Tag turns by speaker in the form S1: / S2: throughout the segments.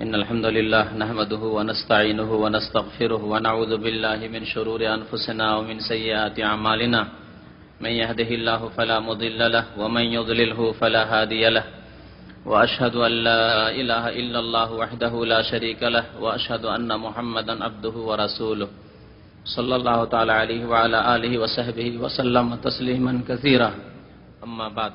S1: إن الحمد لله نحمده ونستعينه ونستغفره ونعوذ بالله من شرور أنفسنا ومن سيئات أعمالنا من يهده الله فلا مضل له ومن يضلله فلا هادي له وأشهد أن لا إله إلا الله وحده لا شريك له وأشهد أن محمدا عبده ورسوله صلى الله تعالى عليه وعلى آله وصحبه وسلم تسليما كثيرا أما بعد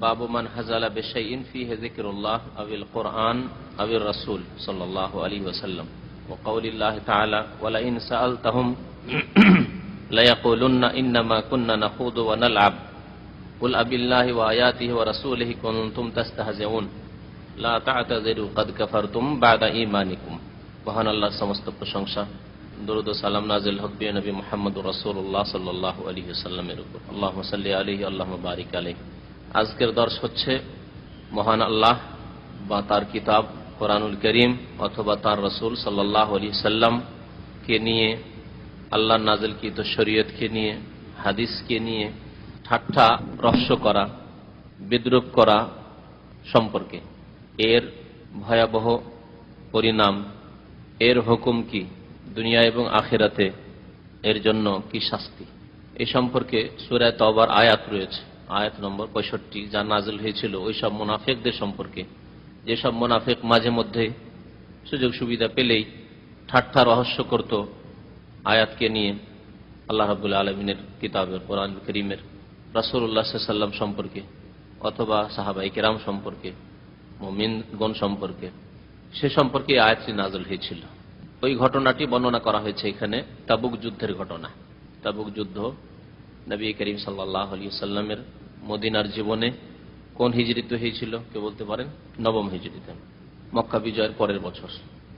S1: باب من هزل بشيء فيه ذكر الله أو القرآن أو الرسول صلى الله عليه وسلم وقول الله تعالى ولئن سألتهم ليقولن إنما كنا نخوض ونلعب قل أبالله وآياته ورسوله كنتم تستهزئون لا تعتذروا قد كفرتم بعد إيمانكم মহান আল্লাহর সমস্ত প্রশংসা দরুদ ও সালাম নাযিল হোক প্রিয় নবী মুহাম্মদুর রাসূলুল্লাহ সাল্লাল্লাহু আলাইহি ওয়াসাল্লামের উপর আল্লাহুম্মা সাল্লি আলাইহি আল্লাহুম্মা বারিক আলাইহি। আজকের দর্শ হচ্ছে মহান আল্লাহ বা তার কিতাব কোরআনুল করিম অথবা তার রাসূল সাল্লাল্লাহু আলাইহি সাল্লাম কে নিয়ে, আল্লাহর নাযিলকৃত শরীয়তকে নিয়ে, হাদিসকে নিয়ে ঠাট্টা রহস্য করা, বিদ্রূপ করা সম্পর্কে, এর ভয়াবহ পরিণাম, এর হুকুম কি দুনিয়া এবং আখিরাতে, এর জন্য কি শাস্তি, এই সম্পর্কে সূরা তাওবার আয়াত রয়েছে, আয়াত নম্বর 65, যা নাজিল হয়েছিল ওই সব মুনাফিকদের সম্পর্কে, যেসব মুনাফিক মাঝে মধ্যে সুযোগ সুবিধা পেলেই ঠাট্টা রহস্য করত আয়াতকে নিয়ে, আল্লাহ রাব্বুল আলামিনের কিতাবের কোরআন কারীমের, রাসূলুল্লাহ সাল্লাল্লাহু আলাইহি ওয়াসাল্লাম সম্পর্কে অথবা সাহাবায়ে কেরাম সম্পর্কে, মুমিনগণ সম্পর্কে, সে সম্পর্কে আয়াতটি নাজিল হয়েছিল। ওই ঘটনাটি বর্ণনা করা হয়েছে এখানে তাবুক যুদ্ধের ঘটনা। তাবুক যুদ্ধ নবী করিম সাল্লাল্লাহু আলাইহি ওয়াসাল্লামের মদিনার জীবনে কোন হিজরিতে হয়েছিল কে বলতে পারেন? নবম হিজরিতে, মক্কা বিজয়ের পরের বছর।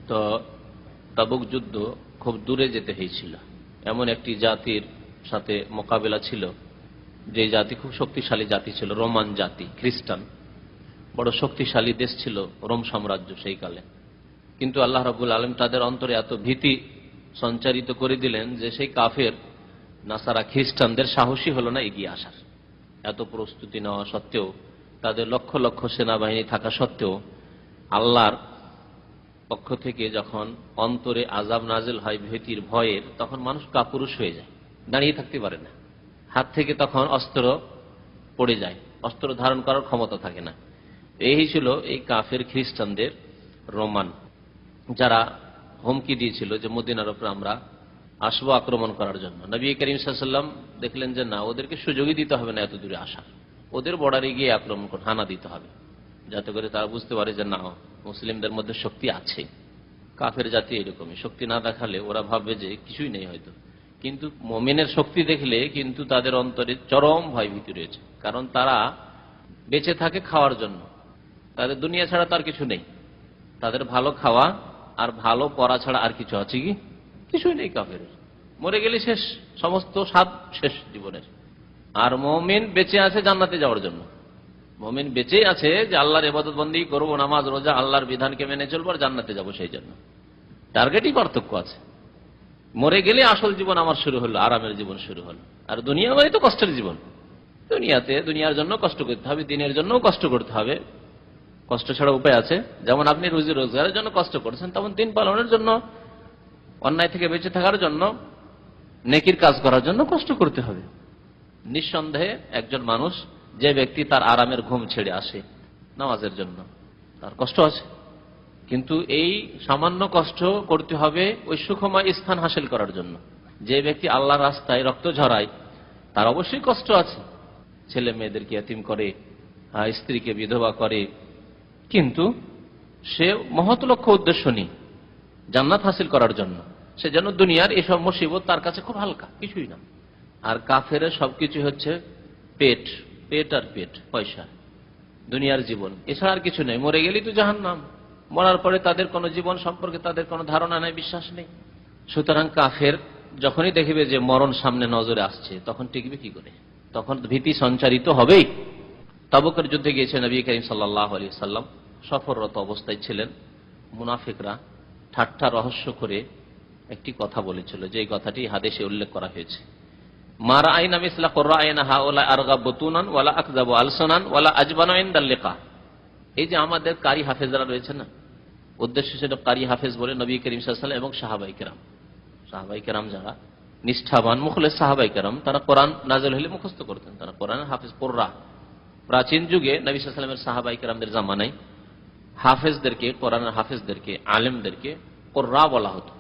S1: তো তাবুক যুদ্ধ খুব দূরে যেতে হয়েছিল, এমন একটি জাতির সাথে মোকাবেলা ছিল যে জাতি খুব শক্তিশালী জাতি ছিল, রোমান জাতি, খ্রিস্টান, বড় শক্তিশালী দেশ ছিল রোম সাম্রাজ্য সেই কালে। কিন্তু আল্লাহ রাব্বুল আলামিন তাদের অন্তরে এত ভীতি সঞ্চারিত করে দিলেন যে সেই কাফের নাসারা খ্রিস্টানদের সাহসী হলো না এগিয়ে আসার। এত প্রস্তুতি নেওয়া সত্ত্বেও, তাদের লক্ষ লক্ষ সেনাবাহিনী থাকা সত্ত্বেও, আল্লাহর পক্ষ থেকে যখন অন্তরে আযাব নাজিল হয় ভীতির ভয়ের, তখন মানুষ কাপুরুষ হয়ে যায়, দাঁড়িয়ে থাকতে পারে না, হাত থেকে তখন অস্ত্র পড়ে যায়, অস্ত্র ধারণ করার ক্ষমতা থাকে না। এই ছিল এই কাফের খ্রিস্টানদের, রোমান, যারা হুমকি দিয়েছিল যে মদিনার উপর আমরা আসবো আক্রমণ করার জন্য। নবী করিম সাল্লাল্লাহু আলাইহি ওয়াসাল্লাম দেখলেন যে না, ওদেরকে সুযোগই দিতে হবে না এত দূরে আসার, ওদের বর্ডারে গিয়ে আক্রমণ করে হানা দিতে হবে, যাতে করে তারা বুঝতে পারে যে না, মুসলিমদের মধ্যে শক্তি আছে। কাফের জাতি এরকমই, শক্তি না দেখালে ওরা ভাববে যে কিছুই নেই হয়তো, কিন্তু মুমিনের শক্তি দেখলে কিন্তু তাদের অন্তরে চরম ভয় ভীতি রয়েছে, কারণ তারা বেঁচে থাকে খাওয়ার জন্য, তাদের দুনিয়া ছাড়া তার কিছু নেই, তাদের ভালো খাওয়া আর ভালো পড়া ছাড়া আর কিছু আছে কি? কিছুই নেই কাফের। মরে গেলে শেষ, সমস্ত স্বাদ শেষ জীবনের। আর মুমিন বেঁচে আছে জান্নাতে যাওয়ার জন্য, মুমিন বেঁচে আছে যে আল্লাহর ইবাদত বন্দেগী করবো, নামাজ রোজা, আল্লাহর বিধানকে মেনে চলবো আর জান্নাতে যাবো, সেই জন্য টার্গেটই পার্থক্য আছে। মরে গেলে আসল জীবন আমার শুরু হলো, আরামের জীবন শুরু হলো। আর দুনিয়া মানে তো কষ্টের জীবন, দুনিয়াতে দুনিয়ার জন্য কষ্ট করতে হবে, দিনের জন্য কষ্ট করতে হবে, কষ্ট ছাড়া উপায় আছে? যেমন আপনি রুজি রোজগারের জন্য কষ্ট করছেন, তেমন দিন পালনের জন্য, অন্যায় থেকে বেঁচে থাকার জন্য, নেকির কাজ করার জন্য কষ্ট করতে হবে। নিঃসন্দেহে একজন মানুষ, যে ব্যক্তি তার আরামের ঘুম ছেড়ে আসে নামাজের জন্য, তার কষ্ট আছে, কিন্তু এই সামান্য কষ্ট করতে হবে ওই সুখময় স্থান হাসিল করার জন্য। যে ব্যক্তি আল্লাহর রাস্তায় রক্ত ঝরায়, তার অবশ্যই কষ্ট আছে, ছেলে মেয়েদেরকে এতিম করে, স্ত্রীকে বিধবা করে, কিন্তু সে মহৎ লক্ষ্য উদ্দেশ্য নেই জান্নাত হাসিল করার জন্য, সে যেন দুনিয়ার এসব মুসিবত তার কাছে খুব হালকা, কিছুই না। আর কাফের সবকিছু হচ্ছে পেট, পেট আর পেট, পয়সা, দুনিয়ার জীবন, এছাড়া আর কিছু নেই। মরে গেলেই তো জাহান্নাম, মরার পরে তাদের কোনো জীবন সম্পর্কে তাদের কোনো ধারণা নেই, বিশ্বাস নেই। সুতরাং কাফের যখনই দেখবে যে মরণ সামনে নজরে আসছে, তখন টিকবে কি করে? তখন ভীতি সঞ্চারিত হবেই। তাবুকের যুদ্ধে গিয়েছে নবী করিম সাল্লাল্লাহু আলাইহি ওয়াসাল্লাম, সফররত অবস্থায় ছিলেন। মুনাফিকরা ঠাট্টা রহস্য করে একটি কথা বলেছিল, যে কথাটি হাদিসে উল্লেখ করা হয়েছে, মা রাআইনা মিসলা কুরআইনা হাউলা আরগাব বুতুনান ওয়ালা আকযাবু আলসানান ওয়ালা আজবানু ইনদাল লিকা। এই যে আমাদের কারি হাফেজরা রয়েছে না, উদ্দেশ্য ছিল কারি হাফেজ বলে নবী করিম সাল্লাল্লাহু আলাইহি ওয়াসাল্লাম এবং সাহাবায়ে কেরাম যারা নিষ্ঠাবান মুখলেস সাহাবায়ে কেরাম, তারা কোরআন নাযিল হলে মুখস্থ করতেন, তারা কোরআনের হাফেজ কুররা। প্রাচীন যুগে নবী সাল্লাল্লাহু আলাইহি ওয়াসাল্লামের সাহাবায়ে কেরামদের জামানায় হাফেজদেরকে, কোরআনের হাফেজদেরকে, আলেমদেরকে কুররা বলা হতো।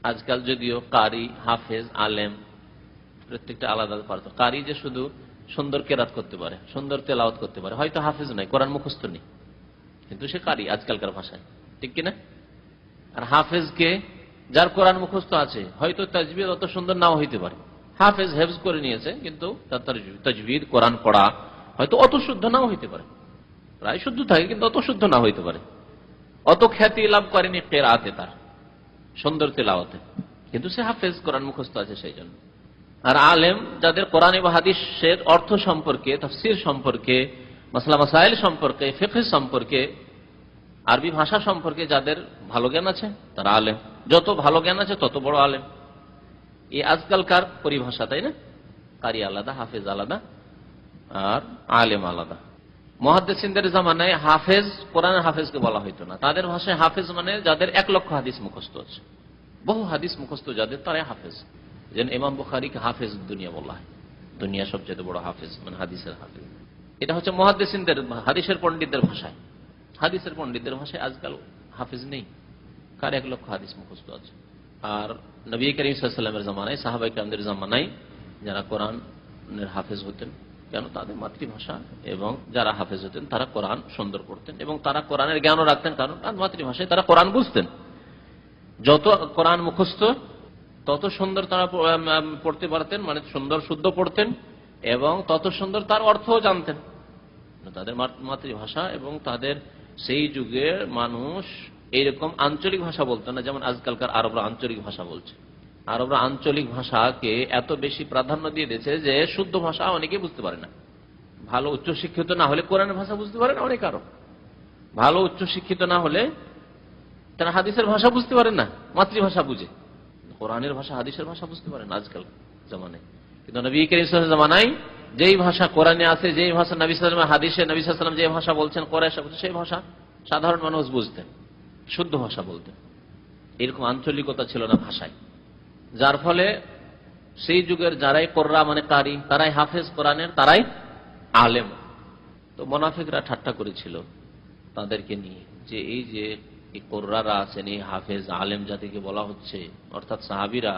S1: আজকাল যদিও কারি, হাফেজ, আলেম প্রত্যেকটা আলাদা পারত। কারি যে শুধু সুন্দর কেরাত করতে পারে, সুন্দর তেলাওয়াত করতে পারে, হয়তো হাফেজ নয়, কোরআন মুখস্থ নেই, কিন্তু সে কারি আজকালকার ভাষায়, ঠিক কিনা? আর হাফেজকে যার কোরআন মুখস্থ আছে, হয়তো তাজবিদ অত সুন্দর নাও হইতে পারে, হাফেজ হেফজ করে নিয়েছে, কিন্তু তার তাজবিদ কোরআন পড়া হয়তো অত শুদ্ধ নাও হইতে পারে, প্রায় শুদ্ধ থাকে কিন্তু অত শুদ্ধ না হইতে পারে, অত খ্যাতি লাভ করেনি কেরাতে, তার সুন্দর তেলাওয়াতে, কিন্তু সে হাফেজ, কোরআন মুখস্থ আছে সেই জন্য। আর আলেম যাদের কোরআন এবং হাদিসের অর্থ সম্পর্কে, তাফসীর সম্পর্কে, মাসলা মাসাইল সম্পর্কে, ফিকহ সম্পর্কে, আরবি ভাষা সম্পর্কে যাদের ভালো জ্ঞান আছে তারা আলেম। যত ভালো জ্ঞান আছে তত বড় আলেম। এই আজকালকার পরিভাষা, তাই না? কারি আলাদা, হাফেজ আলাদা, আর আলেম আলাদা। মুহাদ্দিসিনদের জামানায় হাফেজ, কোরআনের হাফেজকে বলা হইতো না। তাদের ভাষায় হাফেজ মানে যাদের 1 লক্ষ হাদিস মুখস্থ আছে, বহু হাদিস মুখস্থ যাদের, তারাই হাফেজ। যেন ইমাম বুখারীকে হাফেজ দুনিয়া বলা হয়, দুনিয়া সবচেয়ে বড় হাফেজ, মানে হাদিসের হাফেজ। এটা হচ্ছে মুহাদ্দিসিনদের, হাদিসের পণ্ডিতদের ভাষায়। হাদিসের পণ্ডিতদের ভাষায় আজকাল হাফেজ নেই, কার 1 লক্ষ হাদিস মুখস্থ আছে। আর নবী করিম সাল্লাল্লাহু আলাইহি ওয়াসাল্লামের জামানায়, সাহাবায়ে কেরামদের জামানায় যারা কোরআনের হাফেজ হতেন, কেন তাদের মাতৃভাষা, এবং যারা হাফেজ হতেন তারা কোরআন সুন্দর পড়তেন এবং তারা কোরআনের জ্ঞানও রাখতেন, কারণ তার মাতৃভাষায় তারা কোরআন বুঝতেন। যত কোরআন মুখস্থ তত সুন্দর তারা পড়তে পারতেন, মানে সুন্দর শুদ্ধ পড়তেন, এবং তত সুন্দর তার অর্থও জানতেন। তাদের মাতৃভাষা, এবং তাদের সেই যুগের মানুষ এইরকম আঞ্চলিক ভাষা বলতো না, যেমন আজকালকার আরবরা আঞ্চলিক ভাষা বলছে। আরবরা আঞ্চলিক ভাষাকে এত বেশি প্রাধান্য দিয়ে দিয়েছে যে শুদ্ধ ভাষা অনেকে বুঝতে পারে না। ভালো উচ্চশিক্ষিত না হলে কোরআনের ভাষা বুঝতে পারে না অনেক আরব। ভালো উচ্চশিক্ষিত না হলে তারা হাদিসের ভাষা বুঝতে পারে না, মাতৃভাষা বুঝে, কোরআনের ভাষা, হাদিসের ভাষা বুঝতে পারে না আজকাল জামানায়। কিন্তু নবী করিম সাল্লাল্লাহু আলাইহি ওয়াসাল্লাম জামানায় যেই ভাষা কোরআনে আছে, যেই ভাষা নবী সাল্লাল্লাহু আলাইহি ওয়াসাল্লাম হাদিসে নবী সাল্লাল্লাহু আলাইহি ওয়াসাল্লাম যে ভাষা বলছেন, কোরআশা বলছেন, সেই ভাষা সাধারণ মানুষ বুঝতেন, শুদ্ধ ভাষা বলতেন। এরকম আঞ্চলিকতা ছিল না ভাষায়, যার ফলে সেই যুগের যারাই কোররা মানে কারি, তারাই হাফেজ কোরআনের, তারাই আলেম। তো মুনাফিকরা ঠাট্টা করেছিল তাদেরকে নিয়ে, যে এই যে কোররারা আছেন, এই হাফেজ আলেম জাতিকে বলা হচ্ছে, অর্থাৎ সাহাবীরা,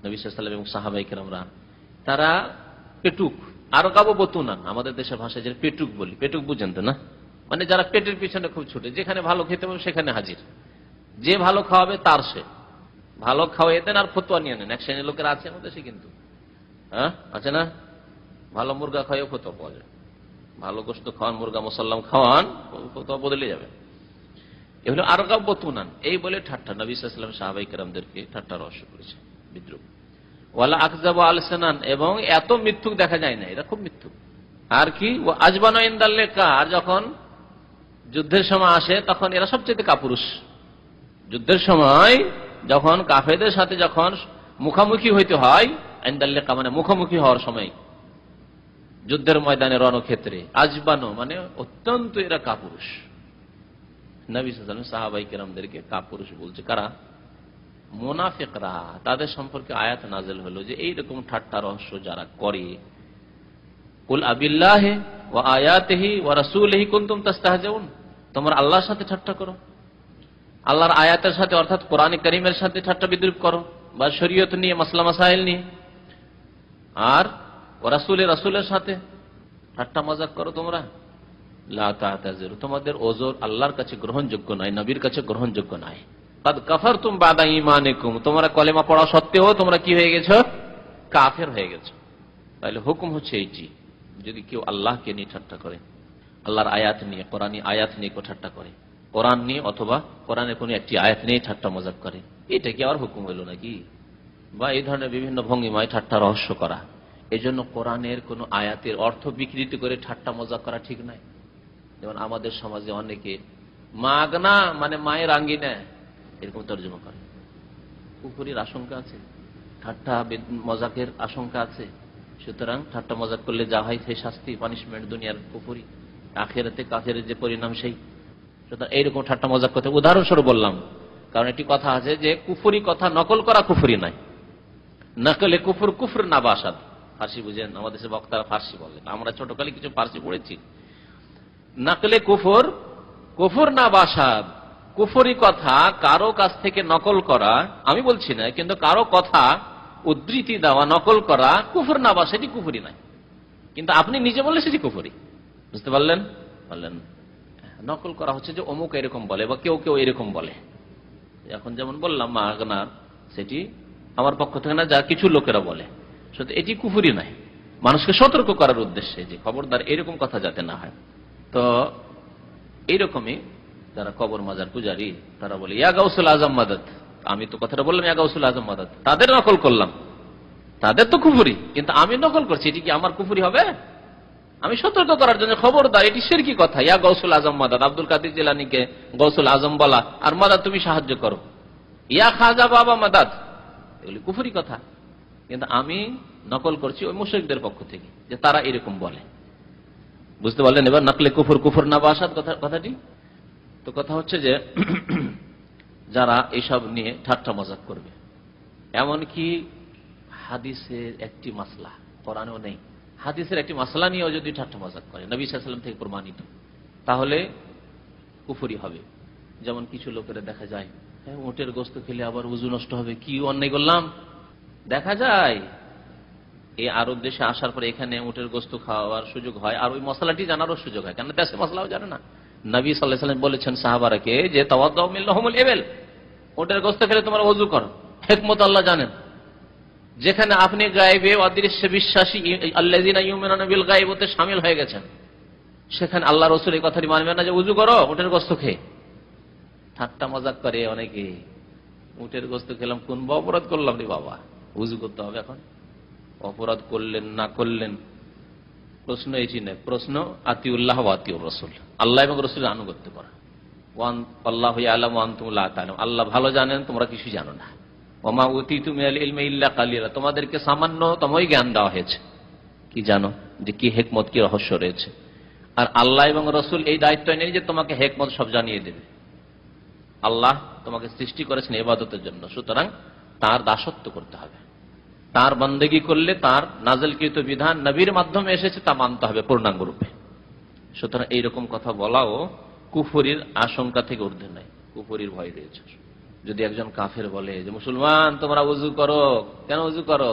S1: নবী সাল্লাল্লাহু আলাইহি ওয়াসাল্লাম এবং সাহাবায়ে কেরামরা, তারা পেটুক, আর গাবো বতুনান, আমাদের দেশের ভাষায় যে পেটুক বলি, পেটুক বুঝেন তো না, মানে যারা পেটের পিছনে খুব ছুটে, যেখানে ভালো খেতে পাবে সেখানে হাজির, যে ভালো খাওয়াবে তার সে ভালো খাওয়াই দেন আর ফতোয়া নিয়ে নেন। এক শ্রেণীর লোকের আছে আমাদের দেশে, কিন্তু হ্যাঁ আছে না, ভালো মুরগা খাওয়াও ফতোয়া পাওয়া যায়, ভালো গোশত খাওয়ান, মুরগা মুসাল্লাম খাওয়ান, ফতোয়া বদলে যাবে। এগুলো আরগাব বতুনান, এই বলে ঠাট্টা, নবী সাল্লাল্লাহু আলাইহি ওয়াসাল্লাম সাহাবায়ে কেরামদেরকে ঠাট্টা রহস্য করেছে, বিদ্রুপ। ওয়ালা আকযাবু আলসানান, এবং এত মিথ্যুক দেখা যায় না, এটা খুব মিথ্যুক। আর কি, ও আজবানু ইনদাল লিকা, আর যখন যুদ্ধের সময় আসে তখন এরা সবচেয়ে কাপুরুষ। যুদ্ধের সময় যখন কাফেরদের সাথে যখন মুখামুখি হইতে হয়, ইনদাল লিকা মানে মুখামুখি হওয়ার সময়, যুদ্ধের ময়দানে, রণক্ষেত্রে, আজবানু মানে অত্যন্ত এরা কাপুরুষ। নবী সাল্লাল্লাহু আলাইহি ওয়াসাল্লাম সাহাবায়ে কেরামদেরকে কাপুরুষ বলছে কারা? মুনাফিকরা। তাদের সম্পর্কে আয়াত নাযিল হলো যে এইরকম ঠাট্টা রহস্য যারা করে, কুল আবিল্লাহি ওয়া আয়াতিহি ওয়া রাসূলিহি কুনতুম তাস্তাহজিউন, তোমরা আল্লাহর সাথে ঠাট্টা করো, আল্লাহর আয়াতের সাথে অর্থাৎ কোরআন কারীমের সাথে ঠাট্টা বিদ্রুপ করো, বা শরীয়ত নিয়ে, মাসলা মাসাইল নিয়ে, আর ওয়া রাসূলের সাথে ঠাট্টা মজাক করো তোমরা। লা তা'তাযিরু, তোমাদের ওযর আল্লাহর কাছে গ্রহণযোগ্য নয়, নবীর কাছে গ্রহণযোগ্য নয়। কাদ কাফারতুম বাদা ঈমানিকুম, তোমরা কলেমা পড়া সত্ত্বেও তোমরা কি হয়ে গেছো? কাফের হয়ে গেছো। তাহলে হুকুম হচ্ছে এইটি, যদি কেউ আল্লাহকে নিয়ে ঠাট্টা করে, আল্লাহর আয়াত নিয়ে, কোরআনী আয়াত নিয়ে কেউ ঠাট্টা করে, কোরআন নিয়ে অথবা কোরআনের কোনো একটি আয়াত নিয়ে ঠাট্টা মজাক করে, এটা কি আর হুকুম হলো নাকি? বা এই ধরনের বিভিন্ন ভঙ্গিমায় ঠাট্টা রহস্য করা, এই জন্য কোরআনের কোনো আয়াতের অর্থ বিকৃতি করে ঠাট্টা মজাক করা ঠিক নয়। যেমন আমাদের সমাজে অনেকে মাগনা মানে মায়ের আঙ্গিনা এরকম তর্জমা করে, কুফরির আশঙ্কা আছে, ঠাট্টা মজাকের আশঙ্কা আছে। সুতরাং ঠাট্টা মজাক করলে যা হয় সেই শাস্তি, পানিশমেন্ট, দুনিয়ার কুফরি, আখিরাতে কাফেরের যে পরিণাম সেই। সুতরাং এইরকম ঠাট্টা মজাক করতে উদাহরণস্বরূপ বললাম, কারণ একটি কথা আছে যে কুফরি কথা নকল করা কুফরি নয়, নকলে কুফর কুফর না বাসাদ। ফার্সি বুঝেন, আমাদের দেশের বক্তারা ফার্সি বলেন, আমরা ছোটকালে কিছু ফার্সি পড়েছি। নকলে কুফর কুফর না বাসাদ, কুফরি কথা কারো কাছ থেকে নকল করা, আমি বলছি না, কিন্তু কারো কথা উদ্ধৃতি দেওয়া নকল করা কুফর না বাসা, সেটি কুফরি নয়। কিন্তু আপনি নিজে বললে সেটি কুফরি। বুঝতে পারলেন? বললেন নকল করা হচ্ছে যে অমুক এরকম বলে বা কেউ কেউ এরকম বলে। এখন যেমন বললাম মা আগনার, সেটি আমার পক্ষ থেকে না, যা কিছু লোকেরা বলে, সত্যি এটি কুফরি নয়। মানুষকে সতর্ক করার উদ্দেশ্যে যে খবরদার এরকম কথা যাতে না হয়। তো এইরকমই যারা কবর মাজার পূজারী, তারা বলে ইয়া গাউসুল আজম মাদাদ। আমি তো কথাটা বললাম ইয়া গাউসুল আজম মাদাদ, তাদের নকল করলাম, তাদের তো কুফরি, কিন্তু আমি নকল করছি, এটি কি আমার কুফরি হবে? আমি সতর্ক করার জন্য, খবরদার এটি শিরকি কথা। ইয়া গাউসুল আজম মাদাদ, আব্দুল কাদের জিলানীকে গাউসুল আজম বলা, আর মাদাদ তুমি সাহায্য করো। ইয়া খাজা বাবা মাদাদ, এগুলি কুফরি কথা, কিন্তু আমি নকল করছি ওই মুশরিকদের পক্ষ থেকে, যে তারা এরকম বলে। বুঝতে পারলেন? এবার নকলে কুফর কুফর না বাসাদ কথাটি। তো কথা হচ্ছে যে যারা এইসব নিয়ে ঠাট্টা মজাক করবে, এমনকি হাদিসের একটি মাসলা, কোরআনেও নেই, হাদিসের একটি মাসলা নিয়েও যদি ঠাট্টা মজাক করে, নবী সাল্লাল্লাহু আলাইহি ওয়াসাল্লাম থেকে প্রমাণিত, তাহলে কুফরি হবে। যেমন কিছু লোকেরা দেখা যায় উটের গোশত খেলে আবার ওযু নষ্ট হবে, কি অন্যায় করলাম। দেখা যায় এই আরব দেশে আসার পরে এখানে উটের গোশত খাওয়ার সুযোগ হয়, আর ওই মশলাটি জানারও সুযোগ হয়, কেন দেশে মশলাও জানে না। নবী সাল্লাল্লাহু আলাইহি ওয়াসাল্লাম বলেছেন সাহাবারাকে যে তাওয়াদ্দাউ মিন লাহমুল ইবিল, উটের গোশত খেলে তোমরা ওযু করো। হিকমত আল্লাহ জানেন। যেখানে আপনি গায়েবে অদৃশ্য বিশ্বাসী আল্লাযিনা ইউমিনুনা বিল গায়বতে শামিল হয়ে গেছেন, সেখানে আল্লাহ রাসূল এই কথাটি মানবেন না যে ওযু করো উটের গোশত খেয়ে। ঠাট্টা মজাক করে অনেকে, উটের গোশত খেলাম, কোন অপরাধ করলাম রে বাবা, ওযু করতে হবে এখন? অপরাধ করলেন না করলেন প্রশ্ন এটি নয়, প্রশ্ন আতিউল্লাহ ওয়া আতিউর রাসূল, আল্লাহ এবং রাসূলের আনুগত্য করা। ওয়ান আল্লাহু ইয়ালামু ওয়া আনতুম লা তা'লামুন, আল্লাহ ভালো জানেন, তোমরা কিছু জানো না। ওয়া মা উতিতু মিনাল ইলমি ইল্লা কালিলা, তোমাদেরকে সামান্যতমই জ্ঞান দেওয়া হয়েছে। কি জানো যে কি হিকমত, কি রহস্য রয়েছে। আর আল্লাহ এবং রাসূল এই দায়িত্ব নেই যে তোমাকে হিকমত সব জানিয়ে দেবে। আল্লাহ তোমাকে সৃষ্টি করেছেন ইবাদতের জন্য, সুতরাং তার দাসত্ব করতে হবে। তার বন্দেগী করলে তার নাযিলকৃত বিধান নবীর মাধ্যমে এসেছে তা মানতে হবে পূর্ণাঙ্গ রূপে। সুতরাং এইরকম কথা বলাও কুফরির আশঙ্কা থেকে ঊর্ধ্বে নয়, কুফরির ভয় রয়েছে। যদি একজন কাফের বলে যে মুসলমান তোমরা ওযু করো, কেন ওযু করো?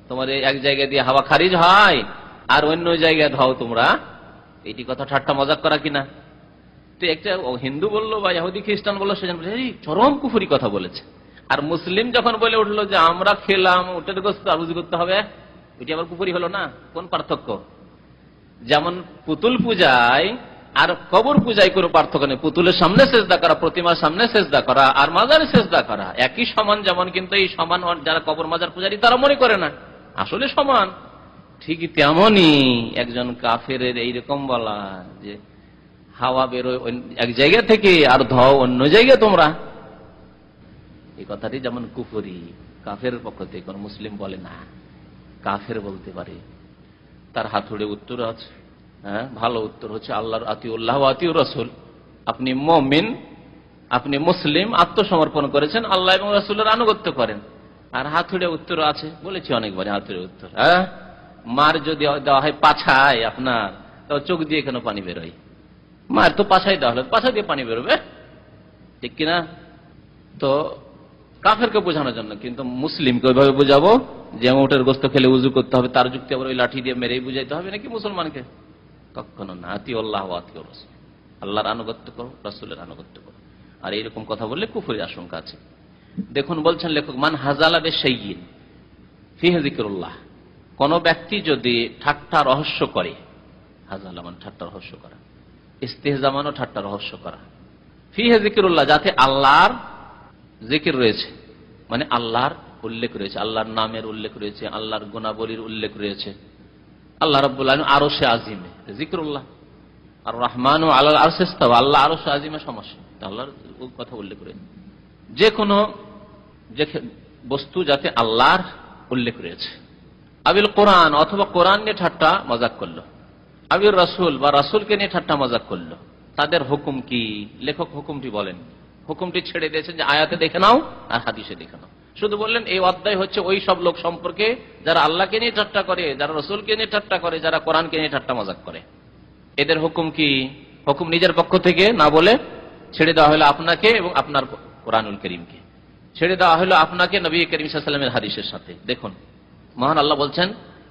S1: তোমার এক জায়গায় দিয়ে হাওয়া খারিজ হয় আর অন্য জায়গায় ধাও তোমরা, এইটি কথা ঠাট্টা মজাক করা কিনা? তো একটা হিন্দু বললো বা ইহুদি খ্রিস্টান বললো, সেজন্য চরম কুফরি কথা বলেছে। আর মুসলিম যখন বলে উঠলো যে আমরা খেলাম ওটার গোশত ওযু করতে হবে, এটি আবার কুফরি হলো না? কোন পার্থক্য? যেমন পুতুল পূজায় আর কবর পূজায় কোনো পার্থক্য নেই। পুতুলের সামনে সেজদা করা, প্রতিমার সামনে সেজদা করা আর মাজারে সেজদা করা একই সমান। যেমন কিন্তু এই সমান যারা কবর মাজার পূজারী তারা মনে করে না, আসলে সমান। ঠিক তেমনই একজন কাফের এইরকম বলা যে হাওয়া বেরোয় এক জায়গা থেকে আর ধোও অন্য জায়গায় তোমরা, এই কথাটি যেমন কুফরি, কাফের পক্ষ থেকে কোন মুসলিম বলে না, কাফের বলতে পারে। তার হাতুড়ে উত্তর আছে, হ্যাঁ, ভালো উত্তর হচ্ছে আল্লাহর আতিউল্লাহ ওয়া আতিউর রাসূল। আপনি মুমিন, আপনি মুসলিম, আত্মসমর্পণ করেছেন, আল্লাহ এবং রাসূলের আনুগত্য করেন। আর হাতুড়ে উত্তর আছে, বলেছি অনেকবার হাতুড়ে উত্তর। হ্যাঁ, মার যদি দেওয়া হয় পাছায় আপনার, তাও চোখ দিয়ে কেন পানি বেরোয়? মার তো পাছায় দেওয়া হলো, পাছা দিয়ে পানি বেরোবে, ঠিক কিনা? তো কাফেরকে বোঝানোর জন্য, কিন্তু মুসলিমকে ওইভাবে বোঝাবো যে উটের গোশত খেলে উযু করতে হবে, তার যুক্তি আবার ওই লাঠি দিয়ে মেরেই বুঝাইতে হবে নাকি মুসলমানকে? কখনো না। আতিউল্লাহ ওয়া আতিউর রাসূল, আল্লাহর আনুগত্য করো, রাসূলের আনুগত্য করো। আর এইরকম কথা বললে কুফরের আশঙ্কা আছে। দেখুন বলছেন লেখক, মান হাজালা বিশাইইন ফিহি যিকরুল্লাহ, কোন ব্যক্তি যদি ঠাট্টা রহস্য করে, হাজালা মানে ঠাট্টা রহস্য করা, ইস্তেহজা মানে ঠাট্টা রহস্য করা, ফিহি যিকরুল্লাহ যাতে আল্লাহর জিকির রয়েছে, মানে আল্লাহর উল্লেখ রয়েছে, আল্লাহর নামের উল্লেখ রয়েছে, আল্লাহর গুণাবলীর উল্লেখ রয়েছে, আল্লাহ রাব্বুল আলামিন আরশে আজিমে যিকরুল্লাহ, আর রহমানু আলাল আরশি ইস্তাওয়া, আল্লাহ আরশে আজিমে সমস্যা, আল্লাহর কথা উল্লেখ রয়েছে। যে কোনো বস্তু যাতে আল্লাহর উল্লেখ রয়েছে, আবিল কোরআন অথবা কোরআন নিয়ে ঠাট্টা মজাক করলো, আবির রাসূল বা রাসূলকে নিয়ে ঠাট্টা মজাক করলো, তাদের হুকুম কি? লেখক হুকুমটি বলেন, হুকুমটি ছেড়ে দিয়েছেন যে আয়াতে দেখে নাও আর হাদিসে দেখে নাও। শুধু বললেন এই অধ্যায় হচ্ছে ওই সব লোক সম্পর্কে যারা আল্লাহকে নিয়ে ঠাট্টা করে, যারা রসুলকে নিয়ে ঠাট্টা করে, যারা কোরআনকে নিয়ে ঠাট্টা মজাক করে। এদের হুকুম কি? হুকুম নিজের পক্ষ থেকে না বলে ছেড়ে দেওয়া হলো আপনাকে এবং আপনার কোরআনুল করিমকে, ছেড়ে দেওয়া হলো আপনাকে নবী করিম সাল্লাল্লাহু আলাইহি ওয়াসাল্লামের হাদিসের সাথে। দেখুন মহান আল্লাহ বলছেন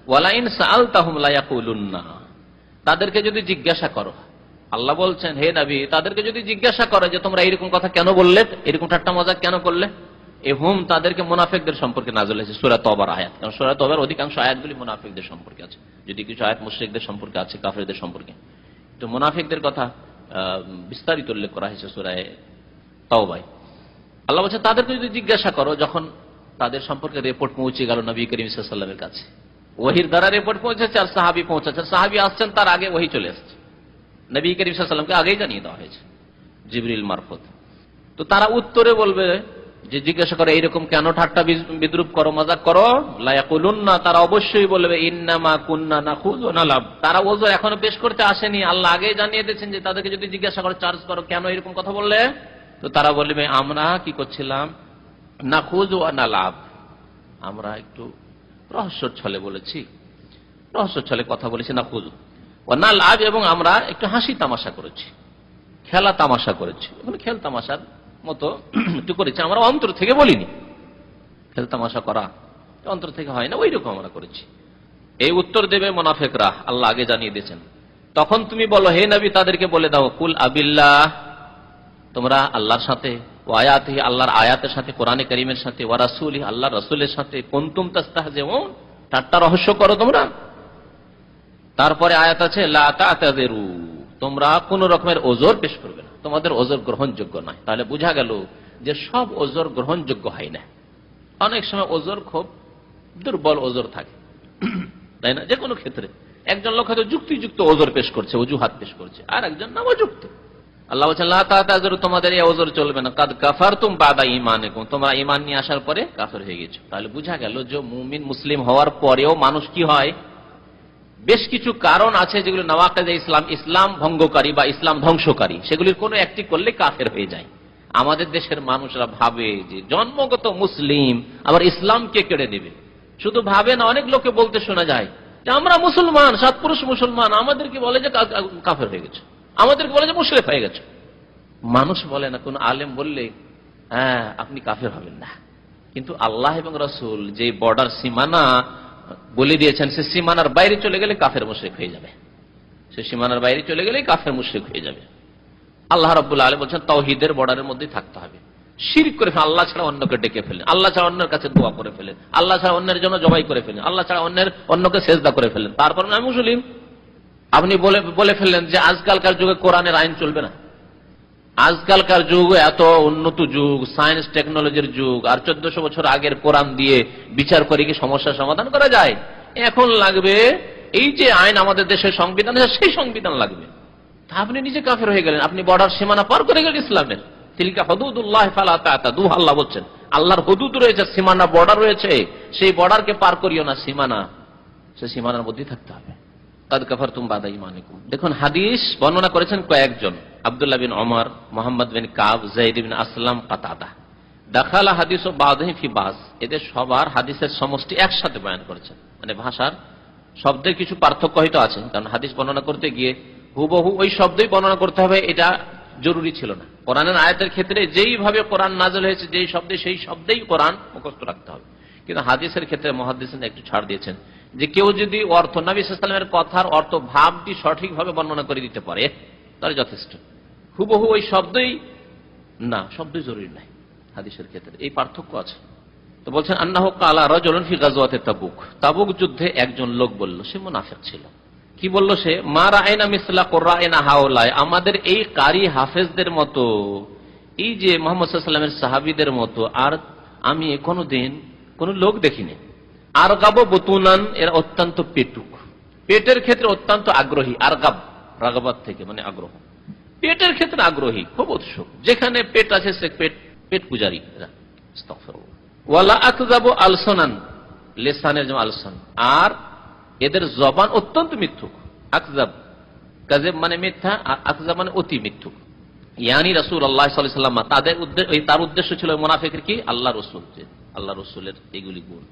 S1: ওয়ালাইন সাআলতাহুম লা ইয়াকুলুন্না, তাদেরকে যদি জিজ্ঞাসা করো, আল্লাহ বলছেন হে নবী তাদেরকে যদি জিজ্ঞাসা করো যে তোমরা এরকম কথা কেন বললে, এরকম ঠাট্টা মজাক কেন করলে। এই হুম তাদেরকে মুনাফিকদের সম্পর্কে নাযিল হয়েছে, সূরা তওবার আয়াত। কারণ সূরা তওবার অধিকাংশ আয়াতগুলি মুনাফিকদের সম্পর্কে আছে, যদি কিছু আয়াত মুশরিকদের সম্পর্কে আছে, কাফেরদের সম্পর্কে। তো মুনাফিকদের কথা বিস্তারিত উল্লেখ করা হয়েছে সূরা তাওবায়। আল্লাহ বলছেন তাদেরকে যদি জিজ্ঞাসা করো, যখন তাদের সম্পর্কে রিপোর্ট পৌঁছে গেল নবী করিম সাল্লাল্লাহু আলাইহি ওয়াসাল্লামের কাছে, ওহীর দ্বারা রিপোর্ট পৌঁছেছে আর সাহাবী পৌঁছাচ্ছে, সাহাবী আসছেন তার আগে ওহী চলে আসছে, নবী করিম সাল্লাল্লাহু আলাইহি ওয়াসাল্লামকে আগেই জানিয়ে দেওয়া হয়েছে জিবরিল মারফত। তো তারা উত্তরে বলবে যে জিজ্ঞাসা করে এইরকম কেন ঠাট্টা বিদ্রুপ করো, মজাক করো, লা ইয়াকুলুন্না, তারা অবশ্যই বলবে ইন্নামা কুন্না নাখুযু ওয়া নালাব। তারা ওযর এখনো পেশ করতে আসেনি, আল্লাহ আগেই জানিয়ে দিয়েছেন যে তাদেরকে যদি জিজ্ঞাসা করো, চার্জ করো কেন এরকম কথা বললে, তো তারা বলবে আমরা কি করছিলাম, নাখুযু ওয়া নালাব, আমরা একটু রহস্যর ছলে বলেছি, রহস্যর ছলে কথা বলেছি, নাখুযু ওয়া নালাব, এবং আমরা একটু হাসি তামাশা করেছি, খেলা তামাশা করেছি, মানে খেল তামাশার মতো একটু করেছি, আমরা অন্তর থেকে বলিনি। খেল তামাশা করা অন্তর থেকে হয় না, ওই রকম আমরা করেছি। এই উত্তর দেবে মুনাফিকরা, আল্লাহ আগে জানিয়ে দিয়েছেন। তখন তুমি বলো হে নবী তাদেরকে বলে দাও, কুল আবিল্লাহ, তোমরা আল্লাহর সাথে, ওয়া আয়াতিহি, আল্লাহর আয়াতের সাথে, কোরআনে কারীমের সাথে, ওয়া রাসূলিহি, আল্লাহর রাসূলের সাথে, কুনতুম তাস্তাহজিউন, ঠাট্টা রহস্য করো তোমরা। তারপরে আয়াত আছে লা তা'তাযিরু, তোমরা কোন রকমের ওজর পেশ করবে না, তোমাদের ওজর গ্রহণযোগ্য নয়। তাহলে বোঝা গেল যে সব ওজর গ্রহণযোগ্য হয় না, অনেক সময় ওজর খুব দুর্বল ওজর থাকে, তাই না? যে কোনো ক্ষেত্রে একজন লোক হয়তো যুক্তিযুক্ত ওজর পেশ করছে, অজুহাত পেশ করছে, আর একজন না অযুক্ত। আল্লাহ বলছেন লা তা'তাযিরু, তোমাদের এই ওজর চলবে না, কাদ কাফারতুম বাদা ঈমানিকুম, তোমরা ঈমান নিয়ে আসার পরে কাফের হয়ে গেছো। তাহলে বোঝা গেল যে মুমিন মুসলিম হওয়ার পরেও মানুষ কি হয়, বেশ কিছু কারণ আছে যেগুলো নওয়াকিদে ইসলাম, ইসলাম ভঙ্গকারী বা ইসলাম ধ্বংসকারী, সেগুলির কোনো একটি করলে কাফের হয়ে যায়। আমাদের দেশের মানুষরা ভাবে যে জন্মগত মুসলিম আবার ইসলামকে কেড়ে নেবে, শুধু ভাবে না, অনেক লোকে বলতে শোনা যায় যে আমরা মুসলমান, সৎপুরুষ মুসলমান, আমাদেরকে বলে যে কাফের হয়ে গেছে, আমাদেরকে বলে যে মুশরিক হয়ে গেছে। মানুষ বলে না, কোন আলেম বললে হ্যাঁ আপনি কাফের হবেন না, কিন্তু আল্লাহ এবং রাসূল যে বর্ডার সীমানা বলে দিয়েছেন, সে সীমানার বাইরে চলে গেলে কাফের মুশরিক হয়ে যাবে, সে সীমানার বাইরে চলে গেলে কাফের মুশরিক হয়ে যাবে। আল্লাহ রাব্বুল আলামিন বলছেন তাওহীদের বর্ডারের মধ্যেই থাকতে হবে। শিরক করে ফেলেন, আল্লাহ ছাড়া অন্যকে ডেকে ফেলেন, আল্লাহ ছাড়া অন্যের কাছে দোয়া করে ফেলেন, আল্লাহ ছাড়া অন্যের জন্য জবাই করে ফেলেন, আল্লাহ ছাড়া অন্যকে সেজদা করে ফেলেন, তারপর আমি মুসলিম। আপনি বলে ফেললেন যে আজকালকার যুগে কোরআনের আইন চলবে না, আজকালকার যুগ এত উন্নত যুগ, সায়েন্স টেকনোলজির যুগ, আর 1400 বছর আগের কোরআন দিয়ে বিচার করে কি সমস্যার সমাধান করা যায়? এখন লাগবে এই যে আইন আমাদের দেশের সংবিধান, সেই সংবিধান লাগবে। তা আপনি নিজে কাফের হয়ে গেলেন, আপনি বর্ডার সীমানা পার করে গেলেন ইসলামের। তিলকা হুদুদুল্লাহ ফালা তা'তাদুহা, আল্লাহ বলছেন আল্লাহর হুদুদ রয়েছে, সীমানা, বর্ডার রয়েছে, সেই বর্ডারকে পার করিও না, সীমানা, সেই সীমানার মধ্যেই থাকতে হবে। কাদ কাফারতুম বাদা ঈমানিকুম। দেখুন হাদিস বর্ণনা করেছেন কয়েকজন, আব্দুল্লাহ বিন ওমর, মুহাম্মদ বিন কাব, যায়েদ বিন আসলাম, কাতাদা। দাখালা হাদিসু বাযহি ফি বায, এদের সবার হাদিসের সমষ্টি একসাথে বয়ান করেছেন। মানে ভাষার শব্দের কিছু পার্থক্য হয়তো আছে, কারণ হাদিস বর্ণনা করতে গিয়ে হুবহু ওই শব্দই বর্ণনা করতে হবে এটা জরুরি ছিল না। কোরআনের আয়াতের ক্ষেত্রে যেইভাবে কোরআন নাযিল হয়েছে, যেই শব্দে, সেই শব্দেই কোরআন মুখস্থ রাখতে হবে। কিন্তু হাদিসের ক্ষেত্রে মুহাদ্দিসিন একটু ছাড় দিয়েছেন, যে কেউ যদি অর্থ, নবী সাল্লাল্লাহু আলাইহি ওয়াসাল্লামের কথার অর্থ, ভাবটি সঠিকভাবে বর্ণনা করে দিতে পারে তাহলে যথেষ্ট। হুবহু ওই শব্দই না, শব্দই জরুরি নাই হাদিসের ক্ষেত্রে, এই পার্থক্য আছে। তো বলছেন আন্নাহু ক্বালা রাজুলুন ফি গাজওয়াতি তাবুক, তাবুক যুদ্ধে একজন লোক বলল, সে মুনাফিক ছিল। কি বলল সে? মা রাআইনা মিসলা কুররাইনা হাওলাই, আমাদের এই কারি হাফেজদের মতো, এই যে মুহাম্মদ সাল্লাল্লাহু আলাইহি ওয়াসাল্লামের সাহাবীদের মতো আর আমি কোনদিন কোন লোক দেখিনি। আর গাব বতুনান, এর অত্যন্ত পেটুক, পেটের ক্ষেত্রে অত্যন্ত আগ্রহী। আর গাব রাগাবাত থেকে মানে আগ্রহ, পেটের ক্ষেত্রে আগ্রহী, খুব উৎসুক, যেখানে পেট আছে সে পেট পূজারী। ওয়ালা আকযাবু আলসানান, লেসানের যেমন আলসান, আর এদের জবান অত্যন্ত মিথ্যুক। আকযাব কাযিব মানে মিথ্যা, আর আকযাব মানে অতি মিথ্যুক। ইয়ানি রাসূলুল্লাহ সাল্লাল্লাহু আলাইহি ওয়াসাল্লাম, তাদের তার উদ্দেশ্য ছিল মুনাফিকের কি, আল্লাহ রাসূল, আল্লাহ রাসূলের এগুলি গুণ।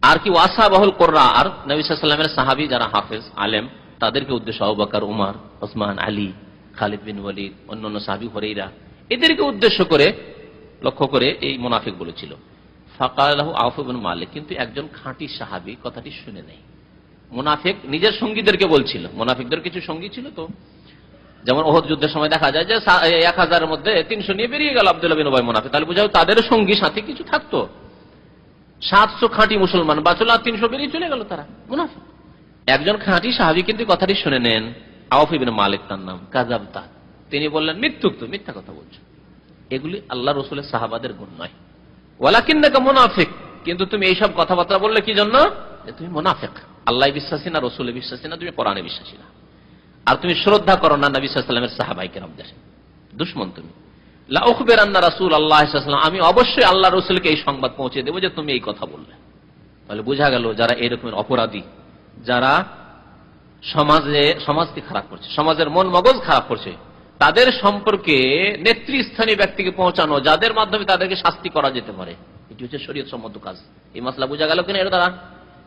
S1: আর কি ওয়াসাবাহুল কুররা, আর নবী সাল্লাল্লাহু আলাইহি ওয়াসাল্লামের সাহাবী যারা হাফেজ আলেম, তাদেরকে উদ্দেশ্য আবু বকর, উমর, ওসমান, আলী, খালিদ বিন ওয়ালিদ, অন্যান্য সাহাবী, হুরায়রা, এদেরকে উদ্দেশ্য করে, লক্ষ্য করে এই মুনাফিক বলেছিল। ফাকালাহু আউফ ইবনে মালিক, কিন্তু একজন খাঁটি সাহাবী কথাটি শুনে নেই। মুনাফিক নিজের সঙ্গীদেরকে বলছিল, মুনাফিকদের কিছু সঙ্গী ছিল তো, যেমন ওহদ যুদ্ধের সময় দেখা যায় যে 1000-এর মধ্যে 300 নিয়ে বেরিয়ে গেল আব্দুল্লাহ বিন উবাই মুনাফিক, তাহলে বোঝাও তাদের সঙ্গী সাথে কিছু থাকতো। 700 খাঁটি মুসলমান বাঁচল, আর 300 বেরিয়ে চলে গেল, তারা মুনাফিক। একজন খাঁটি সাহাবী কিন্তু কথাটি শুনে নেন, আউফ ইবনে মালিক তার নাম, কাযাবতা, তিনি বললেন মিথ্যুক, তো মিথ্যা কথা বলছো। এগুলি আল্লাহ রাসূলের সাহাবাদের গুণ নয়। ওয়ালাকিন্নাকা মুনাফিক, কিন্তু তুমি এইসব কথাবার্তা বললে কি জন্য, যে তুমি মুনাফিক, আল্লাহ বিশ্বাসী না, রাসূলে বিশ্বাসী না, তুমি কোরআনে বিশ্বাসী না, আর তুমি শ্রদ্ধা করো না নবী সাল্লাল্লাহু আলাইহি ওয়াসাল্লামের সাহাবায়ে কেরামদের, দুশমন তুমি। লা উখবিরান্না রাসূলুল্লাহ সাল্লাল্লাহু আলাইহি ওয়াসাল্লাম, আমি অবশ্যই আল্লাহ রাসূলকে এই সংবাদ পৌঁছে দেব যে তুমি এই কথা বললে। তাহলে বোঝা গেল যারা এরকমের অপরাধী, যারা সমাজকে খারাপ করছে, সমাজের মন মগজ খারাপ করছে, তাদের সম্পর্কে নেতৃস্থানীয় ব্যক্তিকে পৌঁছানো, যাদের মাধ্যমে তাদেরকে শাস্তি করা যেতে পারে, এটি হচ্ছে শরীয়ত সম্মত কাজ। এই মাসলা বোঝা গেল কিনা এর দ্বারা?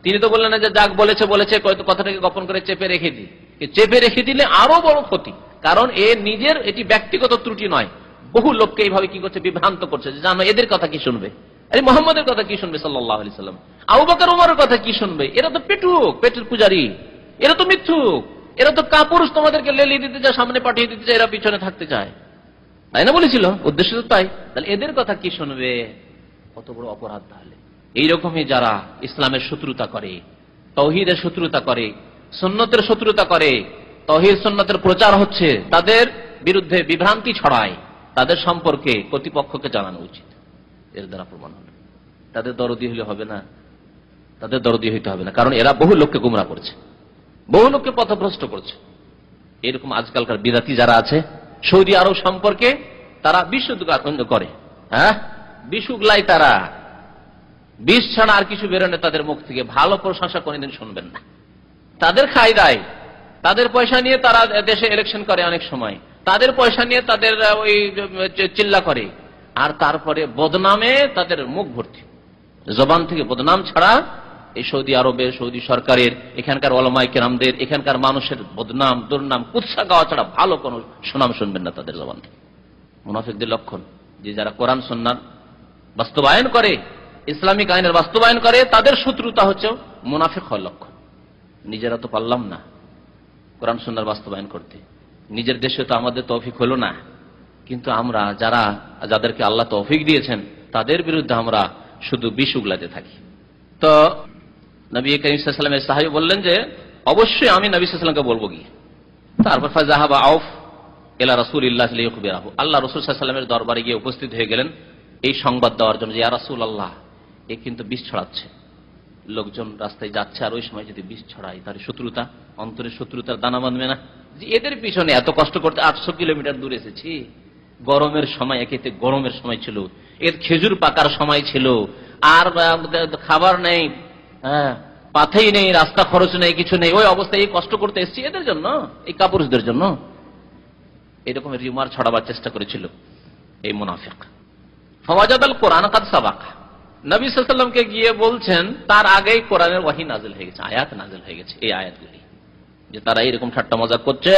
S1: তিনি তো বললেন না যে যাক বলেছে বলেছে, কথাটাকে গোপন করে চেপে রেখে দিই। চেপে রেখে দিলে আরো বড় ক্ষতি, কারণ নিজের এটি ব্যক্তিগত ত্রুটি নয়, বহু লোককে এইভাবে কি করছে, বিভ্রান্ত করছে, যে জানো এদের কথা কি শুনবে, আরে মুহাম্মদের কথা কি শুনবে সাল্লাল্লাহু আলাইহি সাল্লাম, আবু বকর ওমরের কথা কি শুনবে, এরা তো পেটুক, পেটের পূজারী, এরা তো মিথ্যুক, এরা তো কাপুরুষ, তোমাদেরকে লেলিয়ে দিতে চায়, সামনে পাঠিয়ে দিতে চায়, এরা পিছনে থাকতে চায়, তাই না বলেছিল, উদ্দেশ্য তো তাই। তাহলে এদের কথা কি শুনবে, কত বড় অপরাধ। তাহলে এইরকমই যারা ইসলামের শত্রুতা করে, তাওহীদের শত্রুতা করে, সুন্নতের শত্রুতা করে, তাওহীদ সুন্নতের প্রচার হচ্ছে, তাদের বিরুদ্ধে বিভ্রান্তি ছড়ায়, তাদের সম্পর্কে কর্তৃপক্ষকে জানানো উচিত। এর দ্বারা প্রমাণ হলো তাদের দরদি হলে হবে না, তাদের দরদি হইতে হবে না, কারণ এরা বহু লোককে গুমরা করছে, বহু লোককে পথভ্রষ্ট করছে। এরকম আজকালকার বিদাতি যারা আছে, সৌদি আরব সম্পর্কে তারা বিষ করে, হ্যাঁ, বিষ উগলাই, তারা বিষ ছাড়া আর কিছু বেরোনে তাদের মুখ থেকে, ভালো প্রশংসা কোনদিন শুনবেন না। তাদের খায়দায়, তাদের পয়সা নিয়ে তারা দেশে ইলেকশন করে, অনেক সময় তাদের পয়সা নিয়ে তাদের ওই চিল্লা করে, আর তারপরে বদনামে তাদের মুখ ভর্তি, জবান থেকে বদনাম ছাড়া এই সৌদি আরবের, সৌদি সরকারের, এখানকার ওলামায়ে কেরামদের, এখানকার মানুষের বদনাম, দুর্নাম, কুৎসা গাওয়া ছাড়া ভালো কোনো সুনাম শুনবেন না তাদের জবান থেকে। মুনাফিকদের লক্ষণ, যে যারা কোরআন সুন্নাহর বাস্তবায়ন করে, ইসলামিক আইনের বাস্তবায়ন করে, তাদের শত্রুতা হচ্ছে মুনাফিক হওয়ার লক্ষণ। নিজেরা তো পারলাম না কোরআন সুন্নাহর বাস্তবায়ন করতে, নিজের দেশে তো আমাদের তৌফিক হলো না, কিন্তু আমরা যাদেরকে আল্লাহ তৌফিক দিয়েছেন তাদের বিরুদ্ধে আমরা শুধু বিষ উগলাতে থাকি। তো নবী করিম সাল্লাল্লাহু আলাইহি ওয়াসাল্লামের সাহাবী বললেন যে অবশ্যই আমি নবী সাল্লাল্লাহু আলাইহি ওয়াসাল্লামকে বলবো গিয়ে। তারপর ফাযাহাবা আউফ ইলা রাসূলিল্লাহ লিয়াখবিরাহু, আল্লাহ রাসূল সাল্লাল্লাহু আলাইহি ওয়াসাল্লামের দরবারে গিয়ে উপস্থিত হয়ে গেলেন এই সংবাদ দেওয়ার জন্য যে ইয়া রাসূলুল্লাহ, এ কিন্তু বিষ ছড়াচ্ছে, লোকজন রাস্তায় যাচ্ছে, আর ওই সময় যদি বিষ ছড়ায় তার শত্রুতা, অন্তরের শত্রুতার দানা বাঁধবে না, যে এদের পিছনে এত কষ্ট করতে 800 কিলোমিটার দূর এসেছি, গরমের সময়, একেতে গরমের সময় ছিল, এর খেজুর পাকার সময় ছিল, আর খাবার নেই, হ্যাঁ, পাথেই নেই, রাস্তা খরচ নেই, কিছু নেই, ওই অবস্থায় এই কষ্ট করতে এসেছি এদের জন্য, এই কাপুরুষদের জন্য। এরকম রিউমার ছড়াবার চেষ্টা করেছিল এই মুনাফিক। ফাওয়াজাদাল কোরআন কাদ সাবাকা, নবী সাল্লাল্লাহু আলাইহি ওয়াসাল্লামকে গিয়ে বলছেন তার আগেই কোরআনের ওহী নাযিল হয়ে গেছে, আয়াত নাযিল হয়ে গেছে, এই আয়াতগুলি, যে তারা এরকম ঠাট্টা মজাক করছে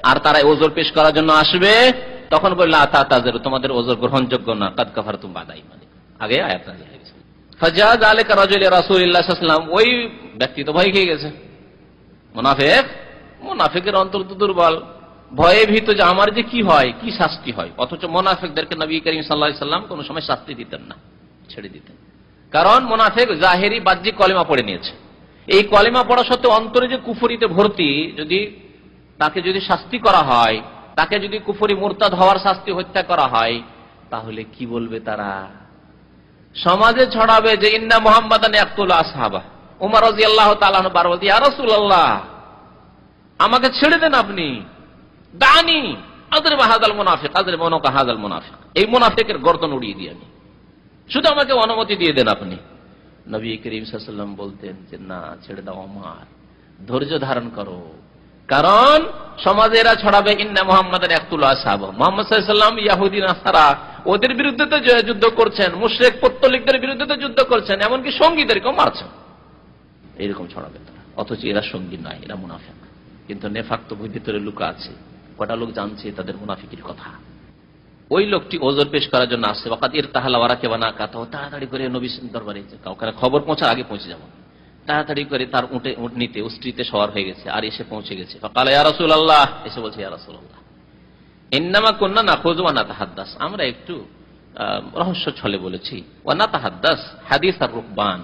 S1: আর তারা ওযর পেশ করার জন্য আসবে, তখন বলল লা তাতাযিরু, তোমাদের ওযর গ্রহণযোগ্য না, কাদ কাফারতুম বাদা ঈমানিকুম, আগে আয়াত নাযিল হয়ে গেছে। ফাজা যালিকা রাজুল রাসূলুল্লাহ সাল্লাল্লাহু আলাইহি ওয়াসাল্লাম, ওই ব্যক্তি তো ভয় খেয়ে গেছে, মুনাফিকের অন্তর তো দুর্বল, ভয়ে ভীত যে আমার যে কি হয়, কি শাস্তি হয়। অথচ মুনাফিকদেরকে নবী করিম সাল্লাল্লাহু আলাইহি ওয়াসাল্লাম কোনো সময় শাস্তি দিতেন না, ছেড়ে দিতেন, কারণ মুনাফিক জাহেরি বাহ্যিক কলেমা পড়ে নিয়েছে। এই কলেমা পড়া সত্ত্বেও অন্তরে যে কুফরিতে ভর্তি, তাকে যদি শাস্তি করা হয়, তাকে যদি কুফরি মুরতাদ হওয়ার শাস্তি হত্যা করা হয়, তাহলে কি বলবে তারা? সমাজে ছড়াবে যে ইন্না মুহাম্মাদান ইয়াকতুলু আসহাবা। ওমর রাদিয়াল্লাহু তাআলা আনহু বার বলতে, ইয়া রাসূলুল্লাহ, আমাকে ছেড়ে দেন আপনি, দানি আদরিব হাযাল মুনাফিক, আদরিব উনুকা হাযাল মুনাফিক, এই মুনাফিকের গর্দন উড়িয়ে দিই আমি, শুধু আমাকে অনুমতি দিয়ে দেন আপনি। নবী করিম সাল্লাল্লাহু আলাইহি ওয়াসাল্লাম বলতেন যে না, ছেড়ে দাও ওমর, ধৈর্য ধারণ করো, কারণ সমাজে এরা ছড়াবে ইন্না মুহাম্মাদান ইয়াকতুলু আসহাবাহু, মুহাম্মদ সাল্লাল্লাহু আলাইহি ওয়াসাল্লাম ইহুদি নাসারা ওদের বিরুদ্ধে তো যুদ্ধ করছেন, মুশরিক পত্তলিকদের বিরুদ্ধে তো যুদ্ধ করছেন, এমনকি সঙ্গীদেরকেও মারছেন, এরকম ছড়াবে তারা। অথচ এরা সঙ্গী নয়, এরা মুনাফিক। কিন্তু নেফাক তো ভিতরে লুকা আছে, কটা লোক জানছে তাদের মুনাফিকের কথা। ওই লোকটি ওজর পেশ করার জন্য আসছে, ওয়াকাদ ইরতাহালা ওয়ারাকিবানা কাতা, তাড়াতাড়ি করে নবী দরবারে কাউকে খবর পৌঁছার আগে পৌঁছে যাব, তাড়াতাড়ি করে তার উটনিতে উষ্ট্রিতে সওয়ার হয়ে গেছে আর এসে পৌঁছে গেছে। ফাকালা ইয়া রাসূলুল্লাহ, এসে বলছে ইয়া রাসূলুল্লাহ ইন্নামা কুননা নাখুযু ওয়া নাতাহাদ্দাস, আমরা একটু রহস্য ছলে বলেছি, ওয়া নাতাহাদ্দাস হাদিস আর রুকবান,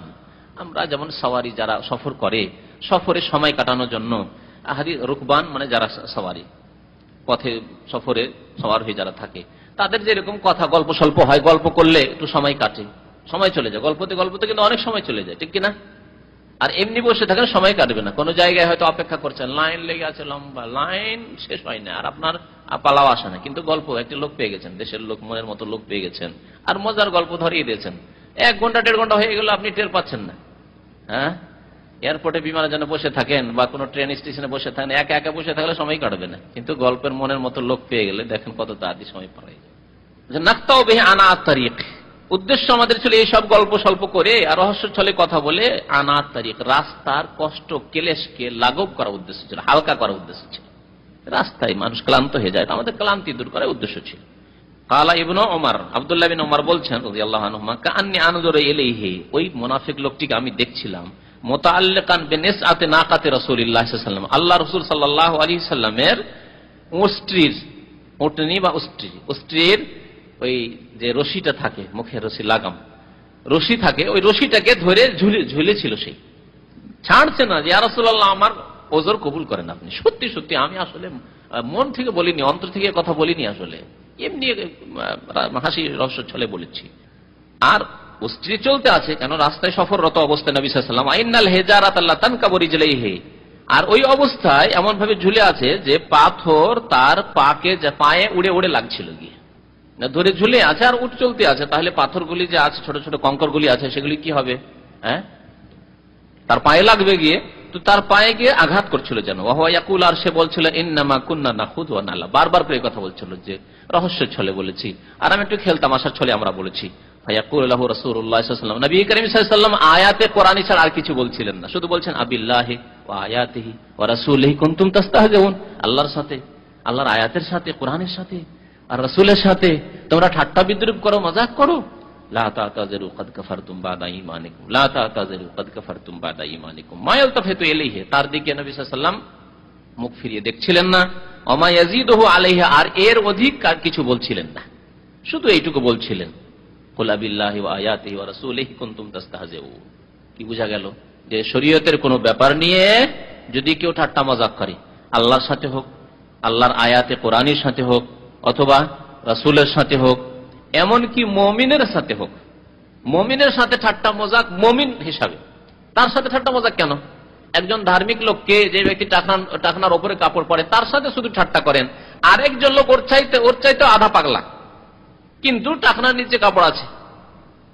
S1: আমরা যেমন সওয়ারি যারা সফর করে, সফরে সময় কাটানোর জন্য, হাদিস রুকবান মানে যারা সওয়ারি পথে সফরে সওয়ার হয়ে যারা থাকে, তাদের যেরকম কথা গল্প স্বল্প হয়, গল্প করলে একটু সময় কাটে, সময় চলে যায়, গল্পতে গল্পতে কিন্তু অনেক সময় চলে যায়, ঠিক কিনা? আর এমনি বসে থাকেন সময় কাটবে না, কোনো জায়গায় হয়তো অপেক্ষা করছেন, লাইন লেগে আছে, লম্বা লাইন, শেষ হয় না, আর আপনার পালাও আসে না, কিন্তু গল্প একটা লোক পেয়ে গেছেন, দেশের লোক, মনের মতো লোক পেয়ে গেছেন, আর মজার গল্প ধরিয়ে দিয়েছেন, 1 ঘন্টা 1.5 ঘন্টা হয়ে গেল, আপনি টের পাচ্ছেন না। হ্যাঁ, এয়ারপোর্টে বিমানের জন্য বসে থাকেন বা কোনো ট্রেন স্টেশনে বসে থাকেন, একা একা বসে থাকলে সময় কাটবে না, কিন্তু গল্পের মনের মতো লোক পেয়ে গেলে দেখেন কত তাড়াতাড়ি সময় পার হয়ে যায়। নাক্তাও বিহি আনা তারিক, উদ্দেশ্য আমাদের ছিল এইসব গল্প স্বল্প করে আর রহস্য ছলে কথা বলে আনা তারিক, রাস্তার কষ্ট কেলেশকে লাঘব করার উদ্দেশ্য ছিল, হালকা করার উদ্দেশ্য ছিল। রাস্তায় মানুষ ক্লান্ত হয়ে যায়, আমাদের ক্লান্তি দূর করার উদ্দেশ্য ছিল। কালা ইবনু ওমর, আব্দুল্লাহ বিন ওমর বলছেন রাদিয়াল্লাহু আনহুমা, কাআন্নী আনজুরু ইলাইহি, ওই মুনাফিক লোকটিকে আমি দেখছিলাম, মুতাআল্লিকান বিনিসআতি নাকাতি রাসূলিল্লাহ সাল্লাল্লাহু আলাইহি ওয়াসাল্লাম, আল্লাহ রাসূল সাল্লাল্লাহু আলাইহি সাল্লামের উষ্ট্রির, উটনি বা উষ্ট্রির ওই যে রশিটা থাকে, মুখের রশি লাগাম রশি থাকে, ওই রশিটাকে ধরে ঝুলেছিল, সেই ছাড়ছে না যে ইয়া রাসূলুল্লাহ আমার ওজর কবুল করেন আপনি। সত্যি সত্যি আমি আসলে মন থেকে বলিনি, অন্তর থেকে কথা বলিনি, আসলে এমনি হাসি রহস্য ছলে বলেছি। আর উষ্ট্রি চলতে আছে, কেন রাস্তায় সফররত অবস্থায় নবী সাল্লাল্লাহু আলাইহি ওয়াসাল্লাম, আইনাল হিজারাতা লা তানকাবু রিজলাইহি, আর ওই অবস্থায় এমন ভাবে ঝুলে আছে যে পাথর তার পায়ে উড়ে উড়ে লাগছিল, গিয়ে ধরে ঝুলে আছে আর উঠ চলতে আছে, তাহলে পাথরগুলি যে আছে, ছোট ছোট কঙ্করগুলি আছে, সেগুলি কি হবে? হ্যাঁ, তার পায়ে লাগবে গিয়ে, তো তার পায়ে গিয়ে আঘাত করছিল যেন। ওয়া ইয়াকুল, আর সে বলছিল ইন্নামা কুননা নাখুযু ওয়া নালআব, বারবার করে কথা বলছিল যে রহস্য ছলে বলেছি আর আমি একটু খেলতামাশার ছলে আমরা বলেছি। ফায়াকুল লাহু রাসূলুল্লাহ সাল্লাল্লাহু আলাইহি ওয়াসাল্লাম, নবী করিম সাল্লাল্লাহু আলাইহি ওয়াসাল্লাম আয়াতে কোরআনী ছাড়া আর কিছু বলছিলেন না, শুধু বলছেন আবিল্লাহি ওয়া আয়াতিহি ওয়া রাসূলিহি কুনতুম তাস্তাহজিউন, আল্লাহর সাথে, আল্লাহর আয়াতের সাথে, কোরআনের সাথে আর রাসূলের সাথে তোমরা ঠাট্টা বিদ্রূপ করো, মজাক করো। লা তা'তাযিরু ক্বাদ কাফারতুম বা'দা ঈমানিকুম, লা তা'তাযিরু ক্বাদ কাফারতুম বা'দা ঈমানিকুম মা ইয়ালতাফিতু ইলাইহি, তার দিকে নবী সাল্লাল্লাহু আলাইহি ওয়াসাল্লাম মুখ ফিরিয়ে দেখছিলেন না। ওয়া মা ইয়াজিদুহু আলাইহি, আর এর অধিক আর কিছু বলছিলেন না, শুধু এইটুকু বলছিলেন, কুল বিল্লাহি ওয়া আয়াতিহি ওয়া রাসূলিহি কুনতুম তাস্তাহজিউন। কি বোঝা গেল? যে শরীয়তের কোনো ব্যাপার নিয়ে যদি কেউ ঠাট্টা মজাক করে, আল্লাহর সাথে হোক, আল্লাহর আয়াতে কোরআনের সাথে হোক, অথবা রাসূলের সাথে হোক, এমনকি মুমিনের সাথে হোক, মুমিনের সাথে ঠাট্টা মজাক মুমিন হিসাবে, তার সাথে ঠাট্টা মজাক কেন? একজন ধার্মিক লোককে, যে ব্যক্তি টাকনার উপরে কাপড় পরে, তার সাথে শুধু ঠাট্টা করেন, আরেকজন লোক ওর চাইতে আধা পাগলা, কিন্তু টাকনার নিচে কাপড় আছে,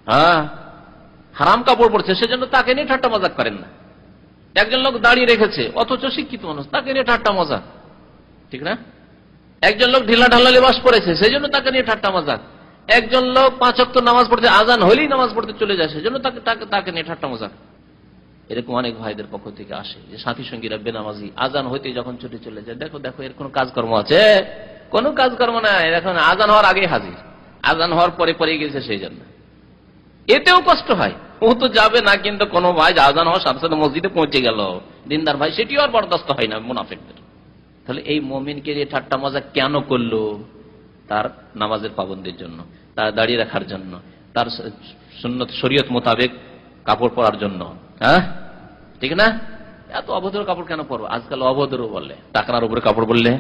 S1: হ্যাঁ হারাম কাপড় পরছে, সেজন্য তাকে নিয়ে ঠাট্টা মজাক করেন না। একজন লোক দাঁড়িয়ে রেখেছে, অথচ শিক্ষিত মানুষ, তাকে নিয়ে ঠাট্টা মজাক, ঠিক না? একজন লোক ঢিলা ঢালা লেবাস পড়েছে, সেই জন্য তাকে নিয়ে ঠাট্টা মজাক। একজন লোক 5 ওয়াক্ত নামাজ পড়তে, আজান হলেই নামাজ পড়তে চলে যায়, সেজন্য তাকে নিয়ে ঠাট্টা মজাক। এরকম অনেক ভাইদের পক্ষ থেকে আসে যে সাথী সঙ্গীরা বেনামাজি, আজান হইতে যখন ছুটে চলে যায়, দেখো দেখো এর কোনো কাজকর্ম আছে? কোনো কাজকর্ম নাই, এখন আজান হওয়ার আগে হাজির, আজান হওয়ার পরে পরে গেছে, সেই জন্য এতেও কষ্ট হয়। ও তো যাবে না, কিন্তু কোনো ভাই আজান হওয়ার সাথে সাথে মসজিদে পৌঁছে গেল, দিনদার ভাই, সেটিও আর বরদাস্ত হয় না মুনাফিকদের। তাহলে এই মুমিনকে যে ঠাট্টা মজা কেন করলো? তার নামাজের পাবন্দির জন্য, তার দাঁড়িয়ে রাখার জন্য, তার সুন্নত শরীয়ত মোতাবেক কাপড় পরার জন্য, হ্যাঁ ঠিক না? এত অভদ্র কাপড় কেন পরবো? আজকাল অভদ্র বললে, টাকনার উপরে কাপড় বললে,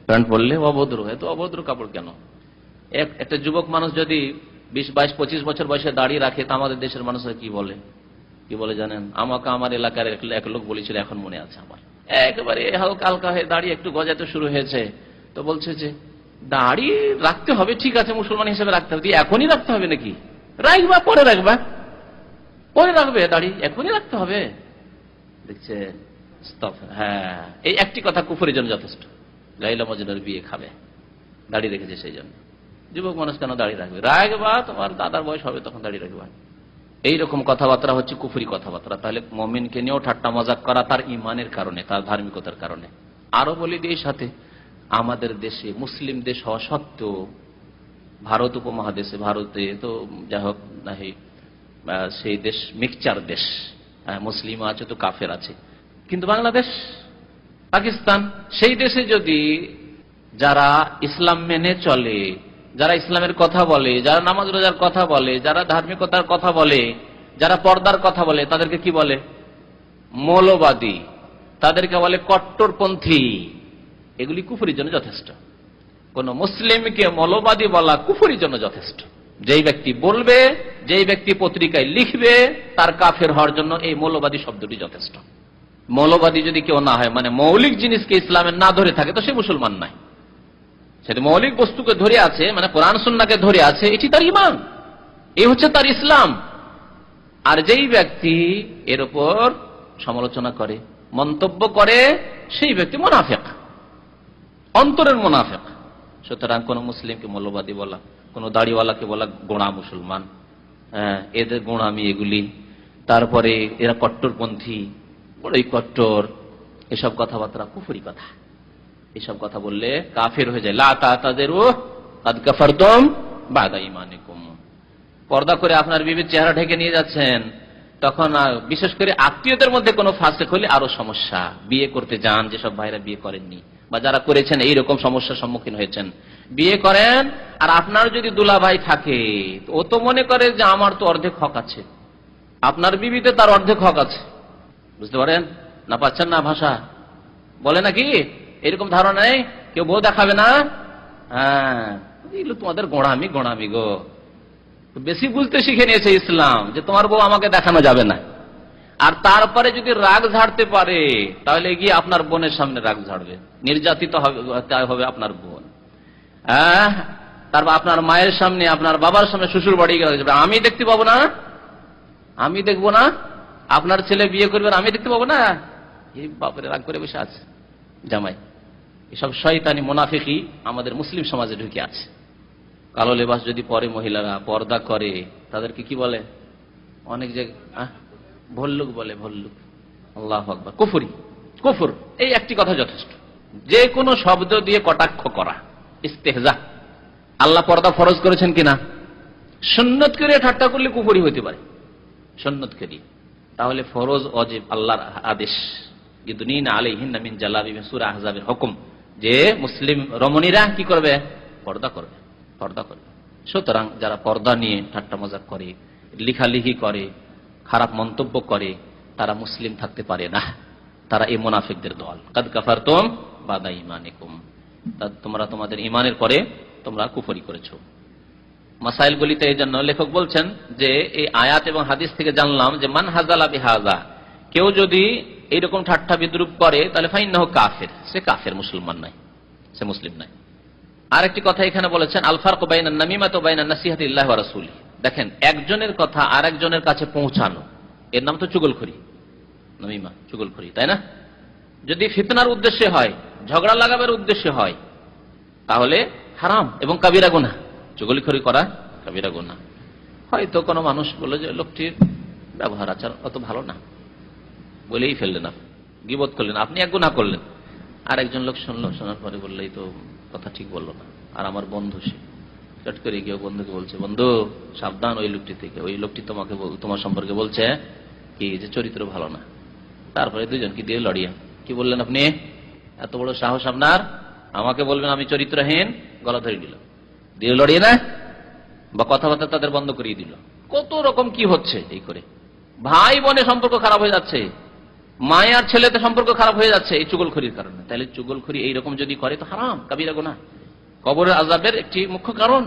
S1: প্যান্ট বললে অভদ্র, এত অভদ্র কাপড় কেন? একটা যুবক মানুষ যদি 20, 22, 25 বছর বয়সে দাঁড়িয়ে রাখে, তা আমাদের দেশের মানুষরা কি বলে জানেন? আমাকে আমার এলাকার এক লোক বলেছিল, এখন মনে আছে আমার, একেবারে হালকা হালকা হয়ে দাঁড়িয়ে একটু গজাতে শুরু হয়েছে, তো বলছে যে দাড়ি রাখতে হবে, ঠিক আছে মুসলমান হিসেবে রাখতে হবে, এখনই রাখতে হবে নাকি? রাখবা, পরে রাখবা, পরে রাখবে, দাড়ি এখনই রাখতে হবে? দেখছে, হ্যাঁ, এই একটি কথা কুফরের জন্য যথেষ্ট। লাইলা মজনুর বিয়ে খাবে, দাড়ি রেখেছে সেই জন্য। যুবক মানুষ কেন দাড়ি রাখবে? রাখবা, তোমার দাদার বয়স হবে তখন দাড়ি রাখবা। এইরকম কথাবার্তা হচ্ছে কুফরি কথাবার্তা। তাহলে মুমিনকে নিয়েও ঠাট্টা মজাক করা তার ইমানের কারণে, তার ধার্মিকতার কারণে। আরো বলি দিয়ে সাথে, আমাদের দেশে মুসলিম দেশ হওয়া সত্ত্বেও, ভারত উপমহাদেশে, ভারতে তো যাই হোক সেই দেশ মিক্সচার দেশ, মুসলিম আছে তো কাফের আছে, কিন্তু বাংলাদেশ, পাকিস্তান, সেই দেশে যদি যারা ইসলাম মেনে চলে, যারা ইসলামের কথা বলে, যারা নামাজ রোজার কথা বলে, যারা ধার্মিকতার কথা বলে, যারা পর্দার কথা বলে, তাদেরকে কি বলে? মৌলবাদী। তাদেরকে বলে কট্টরপন্থী। এগুলি কুফরির জন্য যথেষ্ট। কোন মুসলিমকে মৌলবাদী বলা কুফরির জন্য যথেষ্ট। যেই ব্যক্তি বলবে, যেই ব্যক্তি পত্রিকায় লিখবে, তার কাফের হওয়ার জন্য এই মৌলবাদী শব্দটি যথেষ্ট। মৌলবাদী যদি কেউ না হয়, মানে মৌলিক জিনিসকে ইসলামের না ধরে থাকে, তো সে মুসলমান নাই। সেটা মৌলিক বস্তুকে ধরে আছে, মানে কোরআন সুন্নাহকে ধরে আছে, এটি তার ঈমান, এই হচ্ছে তার ইসলাম। আর যেই ব্যক্তি এর উপর সমালোচনা করে, মন্তব্য করে, সেই ব্যক্তি মুনাফিক, অন্তরের মুনাফিক। সুতরাং কোন মুসলিমকে মৌলবাদী বলা, কোন দাড়িওয়ালাকে বলা গোঁড়া মুসলমান, এদের গোঁড়ামি এগুলি, তারপরে এরা কট্টরপন্থী, বড়ই কট্টর, এসব কথাবার্তা কুফরি কথা। এসব কথা বললে কাফের হয়ে যায়। লা তাতাযিরু কাদ কাফারতুম বাদা ঈমানিকুম। পর্দা করে আপনার বিবির চেহারা ঢেকে নিয়ে যাচ্ছেন, তখন বিশেষ করে আত্মীয়দের মধ্যে কোনো ফাসেক হলে আরো সমস্যা। বিয়ে করতে যান, যেসব ভাইরা বিয়ে করেননি বা যারা করেছেন এইরকম সমস্যার সম্মুখীন হয়েছেন, বিয়ে করেন, আর আপনার যদি দুলাভাই থাকে, ও তো মনে করে যে আমার তো অর্ধেক হক আছে, আপনার বিবিতে তার অর্ধেক হক আছে। বুঝতে পারেন না? পাচ্ছেন না ভাষা? বলে নাকি এরকম ধারণা নেই, কেউ বউ দেখাবে না? হ্যাঁ, এগুলো তোমাদের গোঁড়ামি, গোঁড়ামি গো। বেশি বুঝতে শিখে নিয়েছে ইসলাম যে তোমার বউ আমাকে দেখানো যাবে না। আর তারপরে যদি রাগ ঝাড়তে পারে, তাহলে গিয়ে আপনার বোনের সামনে রাগ ঝাড়বে, নির্যাতিত হবে আপনার বোন। তারপর আপনার মায়ের সামনে, আপনার বাবার সামনে, শ্বশুর বাড়ি গেলে আমি দেখতে পাবো না, আমি দেখবো না, আপনার ছেলে বিয়ে করবে আমি দেখতে পাবো না। এই বাপরে রাগ করে বসে আছে জামাই। এসব শয়তানি মুনাফিকি আমাদের মুসলিম সমাজে ঢুকে আছে। কালো লেবাস যদি পরে মহিলারা, পর্দা করে, তাদেরকে কি বলে? অনেক জায়গায় ভল্লুক বলে, ভল্লুক। আল্লাহু আকবার। কুফরি, কুফর, এই একটি কথা যথেষ্ট। যে কোনো শব্দ দিয়ে কটাক্ষ করা, ইস্তেহজা। আল্লাহ পর্দা ফরজ করেছেন কিনা? সুন্নত করে ঠাট্টা করলে কুফরি হইতে পারে, সুন্নত করে। তাহলে ফরজ ওয়াজিব আল্লাহর আদেশ, ইউদনিনা আলাইহিন্না মিন জালাবিবিহিন, সূরা আহজাবের হুকুম, যে মুসলিম রমণীরা কি করবে? পর্দা করবে, পর্দা করবে। সুতরাং যারা পর্দা নিয়ে ঠাট্টা মজাক করে, লিখালিখি করে, খারাপ মন্তব্য করে, তারা মুসলিম থাকতে পারে না। তারা এই মুনাফিকদের দল। কাদ কাফারতুম বাদা ঈমানিকুম, তোমরা তোমাদের ঈমানের পরে তোমরা কুফরি করেছো। মাসাইলগুলিতে এই জন্য লেখক বলছেন যে এই আয়াত এবং হাদিস থেকে জানলাম যে মান হাজালা বিহাজা, কেউ যদি এইরকম ঠাট্টা বিদ্রুপ করে, তাহলে ফাইন্নাহু কাফির, সে কাফের, মুসলমান নাই, সে মুসলিম নাই। আরেকটি কথা এখানে বলেছেন, আল ফারকু বাইনান নামিমাতি ওয়া বাইনান নাসিহাতি লিল্লাহি ওয়া রাসূলিহি। দেখেন, একজনের কথা আরেকজনের কাছে পৌঁছানো, এর নাম তো চুগলখড়ি, নামিমা, চুগলখড়ি, তাই না? যদি ফিতনার উদ্দেশ্যে হয়, ঝগড়া লাগাবার উদ্দেশ্যে হয়, তাহলে হারাম এবং কাবিরা গুনাহ। চুগলখড়ি করা কাবিরা গুনাহ। হয়তো কোনো মানুষ বলে যে লোকটির ব্যবহার আচার অত ভালো না, বলেই ফেললেন, আপনি গীবত করলেন, আপনি এক গুনাহ করলেন। আর একজন লোক শুনলো, শোনার পরে বললেই তো কথা ঠিক বললো না। আর আমার বন্ধু, সে চট করে গিয়ে বন্ধুকে বলছে, বন্ধু সাবধান ওই লোকটি থেকে, ওই লোকটি তোমাকে, তোমার সম্পর্কে বলছে কি যে চরিত্র ভালো না। তারপরে দুজনকে দিয়ে লড়িয়ে কি বললেন, আপনি এত বড় সাহস আপনার, আমাকে বলবেন আমি চরিত্রহীন? গলা ধরে দিল, দিয়ে লড়িয়ে না, বা কথাবার্তা তাদের বন্ধ করিয়ে দিল। কত রকম কি হচ্ছে এই করে। ভাই বোনের সম্পর্ক খারাপ হয়ে যাচ্ছে, মায়ের ছেলেতে সম্পর্ক খারাপ হয়ে যাচ্ছে এই চুগলখড়ির কারণে। তাহলে চুগলখড়ি এইরকম যদি করে তো হারাম, কাবিরা গুনাহ, কবরের আযাবের একটি মুখ্য কারণ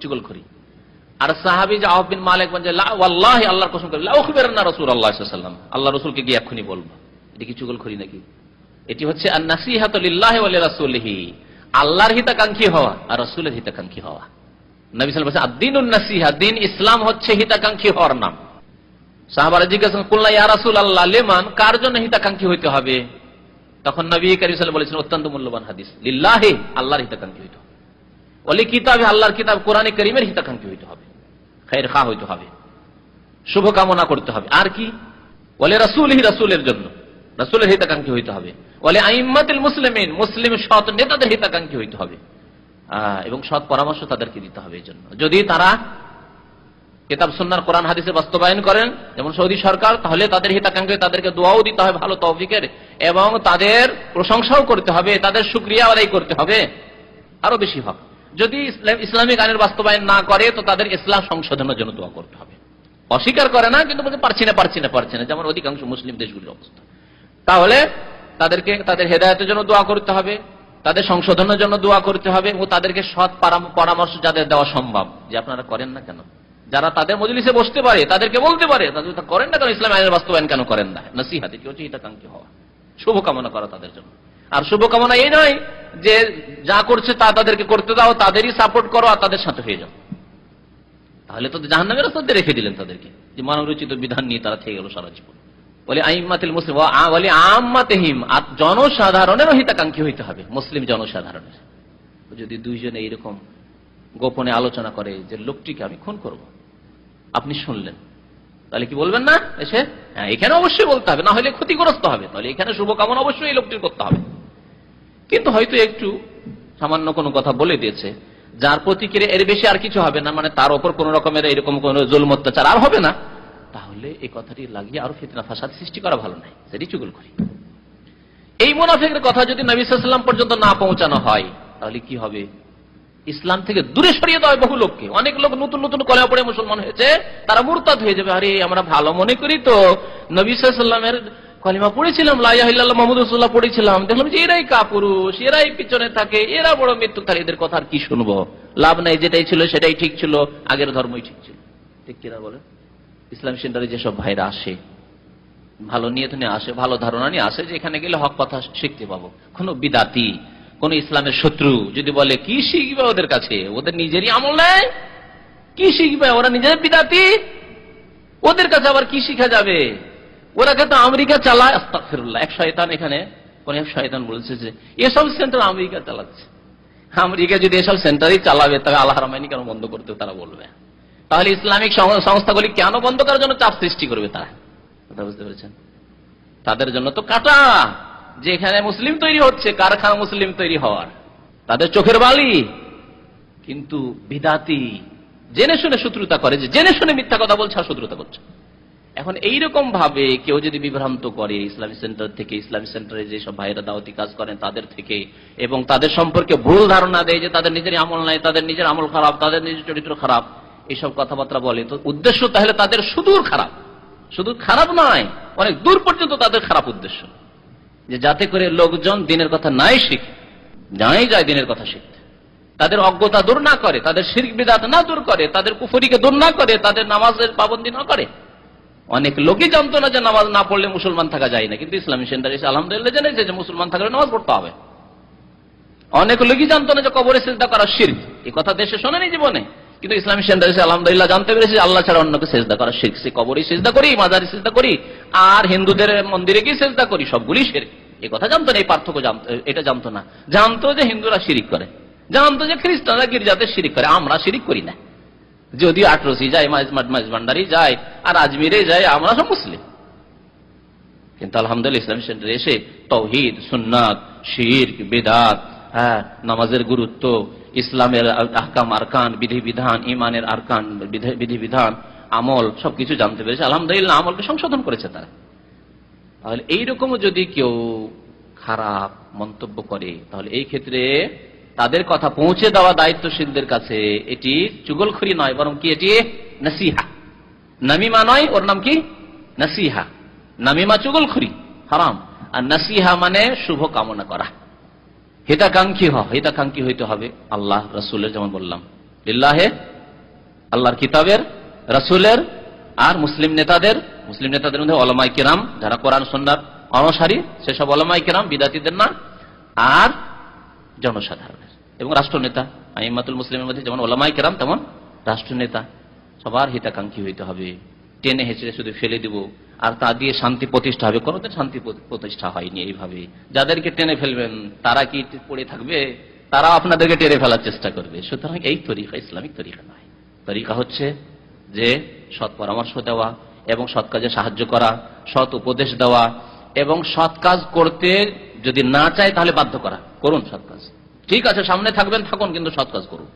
S1: চুগলখড়ি। আর সাহাবী জাওয়াব বিন মালিক বলেন, লা ওয়াল্লাহি, আল্লাহর কসম করে, লা উখবিরান্না রাসূলুল্লাহ সাল্লাল্লাহু আলাইহি ওয়াসাল্লাম, আল্লাহ রাসূলকে গিয়ে এক্ষুনি বলবো। এটা কি চুগলখড়ি নাকি? এটি হচ্ছে আন-নাসিহাতু লিল্লাহি ওয়া লিরাসূলিহি, আল্লাহর হিতাকাঙ্ক্ষী হওয়া আর রাসূলের হিতাকাঙ্ক্ষী হওয়া। নবী সাল্লাল্লাহু আলাইহি ওয়াসাল্লাম বলেছেন, আদ-দীনুন নাসিহা, দিন ইসলাম হচ্ছে হিতাকাঙ্ক্ষী হওয়ার নাম। সাহাবারা জিজ্ঞাসা করলেন, ইয়া রাসূলুল্লাহ লিমান, কার জন্য হিতাকাঙ্ক্ষী হইতে হবে? তখন নবী কারীম সাল্লাল্লাহু আলাইহি ওয়াসাল্লাম বলেছেন অত্যন্ত মূল্যবান হাদিস, লিল্লাহি, আল্লাহর হিতাকাঙ্ক্ষী হইতে হবে, ওয়ালি কিতাবে, আল্লাহর কিতাব কোরআনে কারীমের হিতাকাঙ্ক্ষী হইতে হবে, খায়ের খা হইতে হবে, শুভ কামনা করতে হবে। আর কি? ওয়ালি রাসূলিহি, রাসূলের জন্য, রাসূলের হিতাকাঙ্ক্ষী হইতে হবে। ওয়ালি আইম্মাতুল মুসলিমিন, মুসলিম সৎ নেতাদের হিতাকাঙ্ক্ষী হইতে হবে, এবং সৎ পরামর্শ তাদেরকে দিতে হবে। এই জন্য যদি তারা কিতাব সুন্নাহর কোরআন হাদিসে বাস্তবায়ন করেন, যেমন সৌদি সরকার, তাহলে তাদের হিতাকাঙ্ক্ষী, তাদেরকে দোয়াও দিতে হবে ভালো তৌফিকের, এবং তাদের প্রশংসাও করতে হবে, তাদের শুকরিয়া আদায় করতে হবে আরো বেশি হবে। যদি ইসলামিক আইনের বাস্তবায়ন না করে, তো তাদের ইসলাম সংশোধনের জন্য দোয়া করতে হবে। অস্বীকার করে না, কিন্তু বলতে পারছি না, যেমন অধিকাংশ মুসলিম দেশগুলির অবস্থা। তাহলে তাদেরকে তাদের হেদায়েতের জন্য দোয়া করতে হবে, তাদের সংশোধনের জন্য দোয়া করতে হবে, এবং তাদেরকে সৎ পরামর্শ যাদের দেওয়া সম্ভব, যে আপনারা করেন না কেন, যারা তাদের মজলিসে বসতে পারে তাদেরকে বলতে পারে, তাদের করেন না কেন, ইসলাম আইনের বাস্তবায়ন কেন করেন না, নসিহত, কি হচ্ছে হিতাকাঙ্ক্ষী হওয়া, শুভকামনা করা তাদের জন্য। আর শুভকামনা এই নয় যে যা করছে তা তাদেরকে করতে দাও, তাদেরই সাপোর্ট করো আর তাদের সাথে হয়ে যাও, তাহলে তো জাহান্নামের রাস্তাতে রেখে দিলেন তাদেরকে, যে মানবরচিত বিধান নিয়ে তারা থেকে গেল সারা জীবন। বলে আইম্মাতুল মুসলিম বলে আম্মাতিহিম, জনসাধারণের হিতাকাঙ্ক্ষী হইতে হবে, মুসলিম জনসাধারণের। যদি দুইজনে এইরকম গোপনে আলোচনা করে যে লোকটিকে আমি খুন করব, আপনি শুনলেন, তাহলে কি বলবেন না এসে? হ্যাঁ, এখানে অবশ্যই বলতে হবে, না হলে ক্ষতিগ্রস্ত হবে, তাহলে এখানে শুভকামনা অবশ্যই এই লোকটির করতে হবে। কিন্তু হয়তো একটু সামান্য কোনো কথা বলে দিয়েছে, যার প্রতিক্রিয়া এর বেশি আর কিছু হবে না, মানে তার উপর কোন রকমের এরকম কোন জুলম অত্যাচার আর হবে না, তাহলে এই কথাটি লাগিয়ে আরো ফিতনা ফাসাদ সৃষ্টি করা ভালো নয়, সেটি চুগলখড়ি। এই মুনাফিকের কথা যদি নবী সাল্লাল্লাহু আলাইহি ওয়াসাল্লাম পর্যন্ত না পৌঁছানো হয়, তাহলে কি হবে? ইসলাম থেকে দূরে সরিয়ে দেওয়া হয় বহু লোককে। অনেক লোক নতুন নতুন কলেমা পড়ে মুসলমান হয়েছে, তারা মুরতাদ হয়ে যাবে। আরে আমরা ভালো মনে করি তো, নবী সাল্লাল্লাহু আলাইহি ওয়াসাল্লামের কলেমা পড়েছিলাম, লা ইলাহা ইল্লাল্লাহ মুহাম্মাদুর রাসূলুল্লাহ পড়েছিলাম, দেখলাম যে এরাই কাপুরুষ, এরাই পিছনে থাকে, এরা বড় মৃত্যুকারী, এদের কথা আর কি শুনবো, লাভ নাই, যেটাই ছিল সেটাই ঠিক ছিল, আগের ধর্মই ঠিক ছিল। ঠিক কিনা বলে? ইসলামী সেন্টারে যেসব ভাইরা আসে, ভালো নিয়ত নিয়ে আসে, ভালো ধারণা নিয়ে আসে যে এখানে গেলে হক কথা শিখতে পাবো, কোন বিদাতি, কোন ইসলামের শত্রু যদি বলে কি শিখবে ওদের কাছে, ওদের নিজেরই আমল নেই, কি শিখবে, ওরা নিজের বিদাতি, ওদের কাছে আবার কি শিখা যাবে, ওরা তো আমেরিকা চালায়। আস্তাগফিরুল্লাহ, এক শয়তান, এখানে কোন এক শয়তান বলছে যে এসব সেন্টার আমেরিকা চালাচ্ছে। আমেরিকা যদি এসব সেন্টারই চালাবে, তবে আল হারামাইনি কেন বন্ধ করতে তারা বলবে? তাহলে ইসলামিক সংস্থাগুলি কেন বন্ধ করার জন্য চাপ সৃষ্টি করবে তারা? কথা বুঝতে পেরেছেন? তাদের জন্য তো কাটা, যে এখানে মুসলিম তৈরি হচ্ছে, কারখানা মুসলিম তৈরি হওয়ার, তাদের চোখের বালি। কিন্তু বিদাতি জেনে শুনে শত্রুতা করে, যে জেনে শুনে মিথ্যা কথা বলছে আর শত্রুতা করছে। এখন এইরকম ভাবে কেউ যদি বিভ্রান্ত করে ইসলামী সেন্টার থেকে, ইসলামী সেন্টারে যেসব ভাইরা দাওয়াতি কাজ করেন তাদের থেকে, এবং তাদের সম্পর্কে ভুল ধারণা দেয় যে তাদের নিজের আমল নাই, তাদের নিজের আমল খারাপ, তাদের নিজের চরিত্র খারাপ, এইসব কথাবার্তা বলে, তো উদ্দেশ্য তাহলে তাদের সুদূর খারাপ, শুধু খারাপ নয়, অনেক দূর পর্যন্ত তাদের খারাপ উদ্দেশ্য, যে যাতে করে লোকজন দিনের কথা নাই শিখে, নাই যায় দিনের কথা শিখতে, তাদের অজ্ঞতা দূর না করে, তাদের শিরক বিদআত না দূর করে, তাদের কুফরিকে দূর না করে, তাদের নামাজের পাবন্দি না করে। অনেক লোকই জানতো না যে নামাজ না পড়লে মুসলমান থাকা যায় না, কিন্তু ইসলামী সেন্টারে এসে আলহামদুলিল্লাহ জেনেছে যে মুসলমান থাকলে নামাজ পড়তে হবে। অনেক লোকই জানতো না যে কবরে সিজদা করা শিরক, এই কথা দেশে শোনেনি জীবনে, কিন্তু ইসলামী সেন্টারে এসে আলহামদুলিল্লাহ জানতে পেরেছে আল্লাহ ছাড়া অন্যকে সিজদা করা শিরক। সে কবরে সিজদা করি, মাজারে সিজদা করি, আর হিন্দুদের মন্দিরে গিয়ে সিজদা করি, সবগুলি শিরক। এই কথা জানতো না, এই পার্থক্য এটা জানতো না। জানতো যে হিন্দুরা শিরিক করে, জানতো যে খ্রিস্টানরা গির্জাতে শিরিক করে, আমরা শিরিক করি না। যদি আটরসি যায়, মাঝভান্ডারি যায়, আর আজমিরে যায়, আমরা সব মুসলিম। কিন্তু আলহামদুলিল্লাহ ইসলামী সেন্টারে এসে তাওহীদ, সুন্নাত, শিরক, বিদআত, নামাজের গুরুত্ব, ইসলামের আহকাম আরকান, বিধিবিধান, ঈমানের আরকান, বিধিবিধান, আমল, সবকিছু জানতে পেরেছে। আলহামদুলিল্লাহ আমলকে সংশোধন করেছে তারা। তাহলে এইরকম যদি কেউ খারাপ মন্তব্য করে, তাহলে এই ক্ষেত্রে তাদের কথা পৌঁছে দেওয়া দায়িত্বশীলদের কাছে এটি চুগলখড়ি নয়, বরং কি এটি নসিহা। নামিমা নয়, ওর নাম কি নসিহা। নামিমা চুগলখড়ি হারাম, আর নসিহা মানে শুভ কামনা করা, হিতাকাঙ্ক্ষী হইতে হবে আল্লাহ রাসূলের, যেমন বললাম লিল্লাহে, আল্লাহর কিতাবের, রাসূলের, আর মুসলিম নেতাদের মধ্যে উলামায়ে কিরাম যারা কোরআন সুন্নাহর অনুসারী, সেসব উলামায়ে কিরাম, বিদাতীদের না, আর জনসাধারণের, এবং রাষ্ট্রনেতা। আইম্মাতুল মুসলিমের মধ্যে যেমন উলামায়ে কিরাম, তেমন রাষ্ট্রনেতা, সবার হিতাকাঙ্ক্ষী হইতে হবে। টেনে হেঁচড়ে শুধু ফেলে দিব আর তা দিয়ে শান্তি প্রতিষ্ঠা হবে, কোনোদিন শান্তি প্রতিষ্ঠা হয়নি। এইভাবে যাদেরকে টেনে ফেলবেন তারা কি পড়ে থাকবে? তারা আপনাদেরকে টেনে ফেলার চেষ্টা করবে। সুতরাং এই তরিকা ইসলামিক তরিকা নয়। তরিকা হচ্ছে যে সৎ পরামর্শ দেওয়া এবং সৎ কাজে সাহায্য করা, সৎ উপদেশ দেওয়া এবং সৎ কাজ করতে যদি না চায় তাহলে বাধ্য করা, করুন সৎ কাজ। ঠিক আছে, সামনে থাকবেন, থাকুন, কিন্তু সৎ কাজ করুন।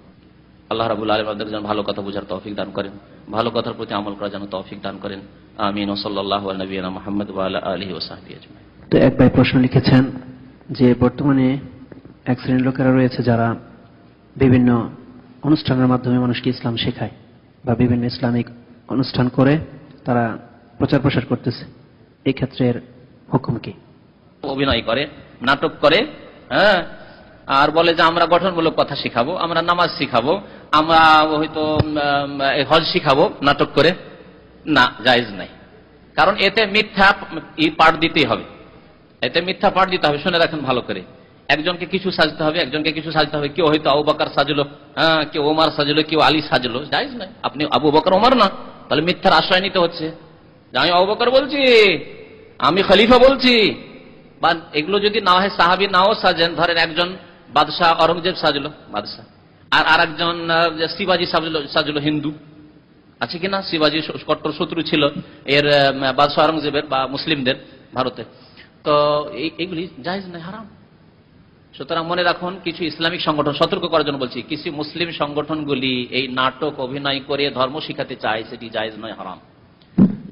S1: আল্লাহ রাব্বুল আলামিন আমাদের যেন ভালো কথা বোঝার তৌফিক দান করেন, ভালো কথার প্রতি আমল করার যেন তৌফিক দান করেন। আমিন। ওয়া সাল্লাল্লাহু আলা নবিয়িনা মুহাম্মদ ওয়া আলা আলিহি ওয়া সাহবিহি আজমাইন।
S2: তো এক ভাই প্রশ্ন লিখেছেন যে বর্তমানে এক শ্রেণীর লোকেরা রয়েছে যারা বিভিন্ন অনুষ্ঠানের মাধ্যমে মানুষকে ইসলাম শেখায় বা বিভিন্ন ইসলামিক অনুষ্ঠান করে তারা প্রচার প্রসার করতেছে, এই ক্ষেত্রের হুকুম কি?
S1: অভিনয় করে, নাটক করে, হ্যাঁ, আর বলে যে আমরা গঠনমূলক কথা শিখাবো, আমরা নামাজ শিখাবো, আমরা হয়তো হজ শিখাবো, নাটক করে। না, জায়েজ নাই। কারণ এতে মিথ্যা পাঠ দিতেই হবে, এতে মিথ্যা পাঠ দিতে হবে। শুনে রাখেন ভালো করে, একজনকে কিছু সাজতে হবে, একজনকে কিছু সাজতে হবে। কেউ হয়তো আবু বকর সাজলো, হ্যাঁ, কেউ ওমর সাজলো, কেউ আলী সাজলো, জায়েজ নাই। আপনি আবু বকর ওমর না, তাহলে মিথ্যার আশ্রয় নিতে হচ্ছে যে আমি আবু বকর বলছি, আমি খলিফা বলছি। বা এগুলো যদি না হয়, সাহাবী নাও সাজেন, ধরেন একজন বাদশাহ অরঙ্গজেব সাজলো, বাদশাহ, আর আরেকজন শিবাজি সাজলো হিন্দু, আছে কিনা? শিবাজি কট্টর শত্রু ছিল এর বাদশাহ অরঙ্গজেবের বা মুসলিমদের ভারতে। তো এইগুলি জায়েজ নাই, হারাম। সুতরাং মনে রাখুন, কিছু ইসলামিক সংগঠন, সতর্ক করার জন্য বলছি, কিছু মুসলিম সংগঠনগুলি এই নাটক অভিনয় করে ধর্ম শিখাতে চায়, সেটি জায়েজ নয়, হারাম।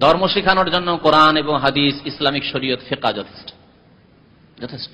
S1: ধর্ম শেখানোর জন্য কোরআন এবং হাদিস, ইসলামিক শরীয়ত, ফিকহ যথেষ্ট, যথেষ্ট।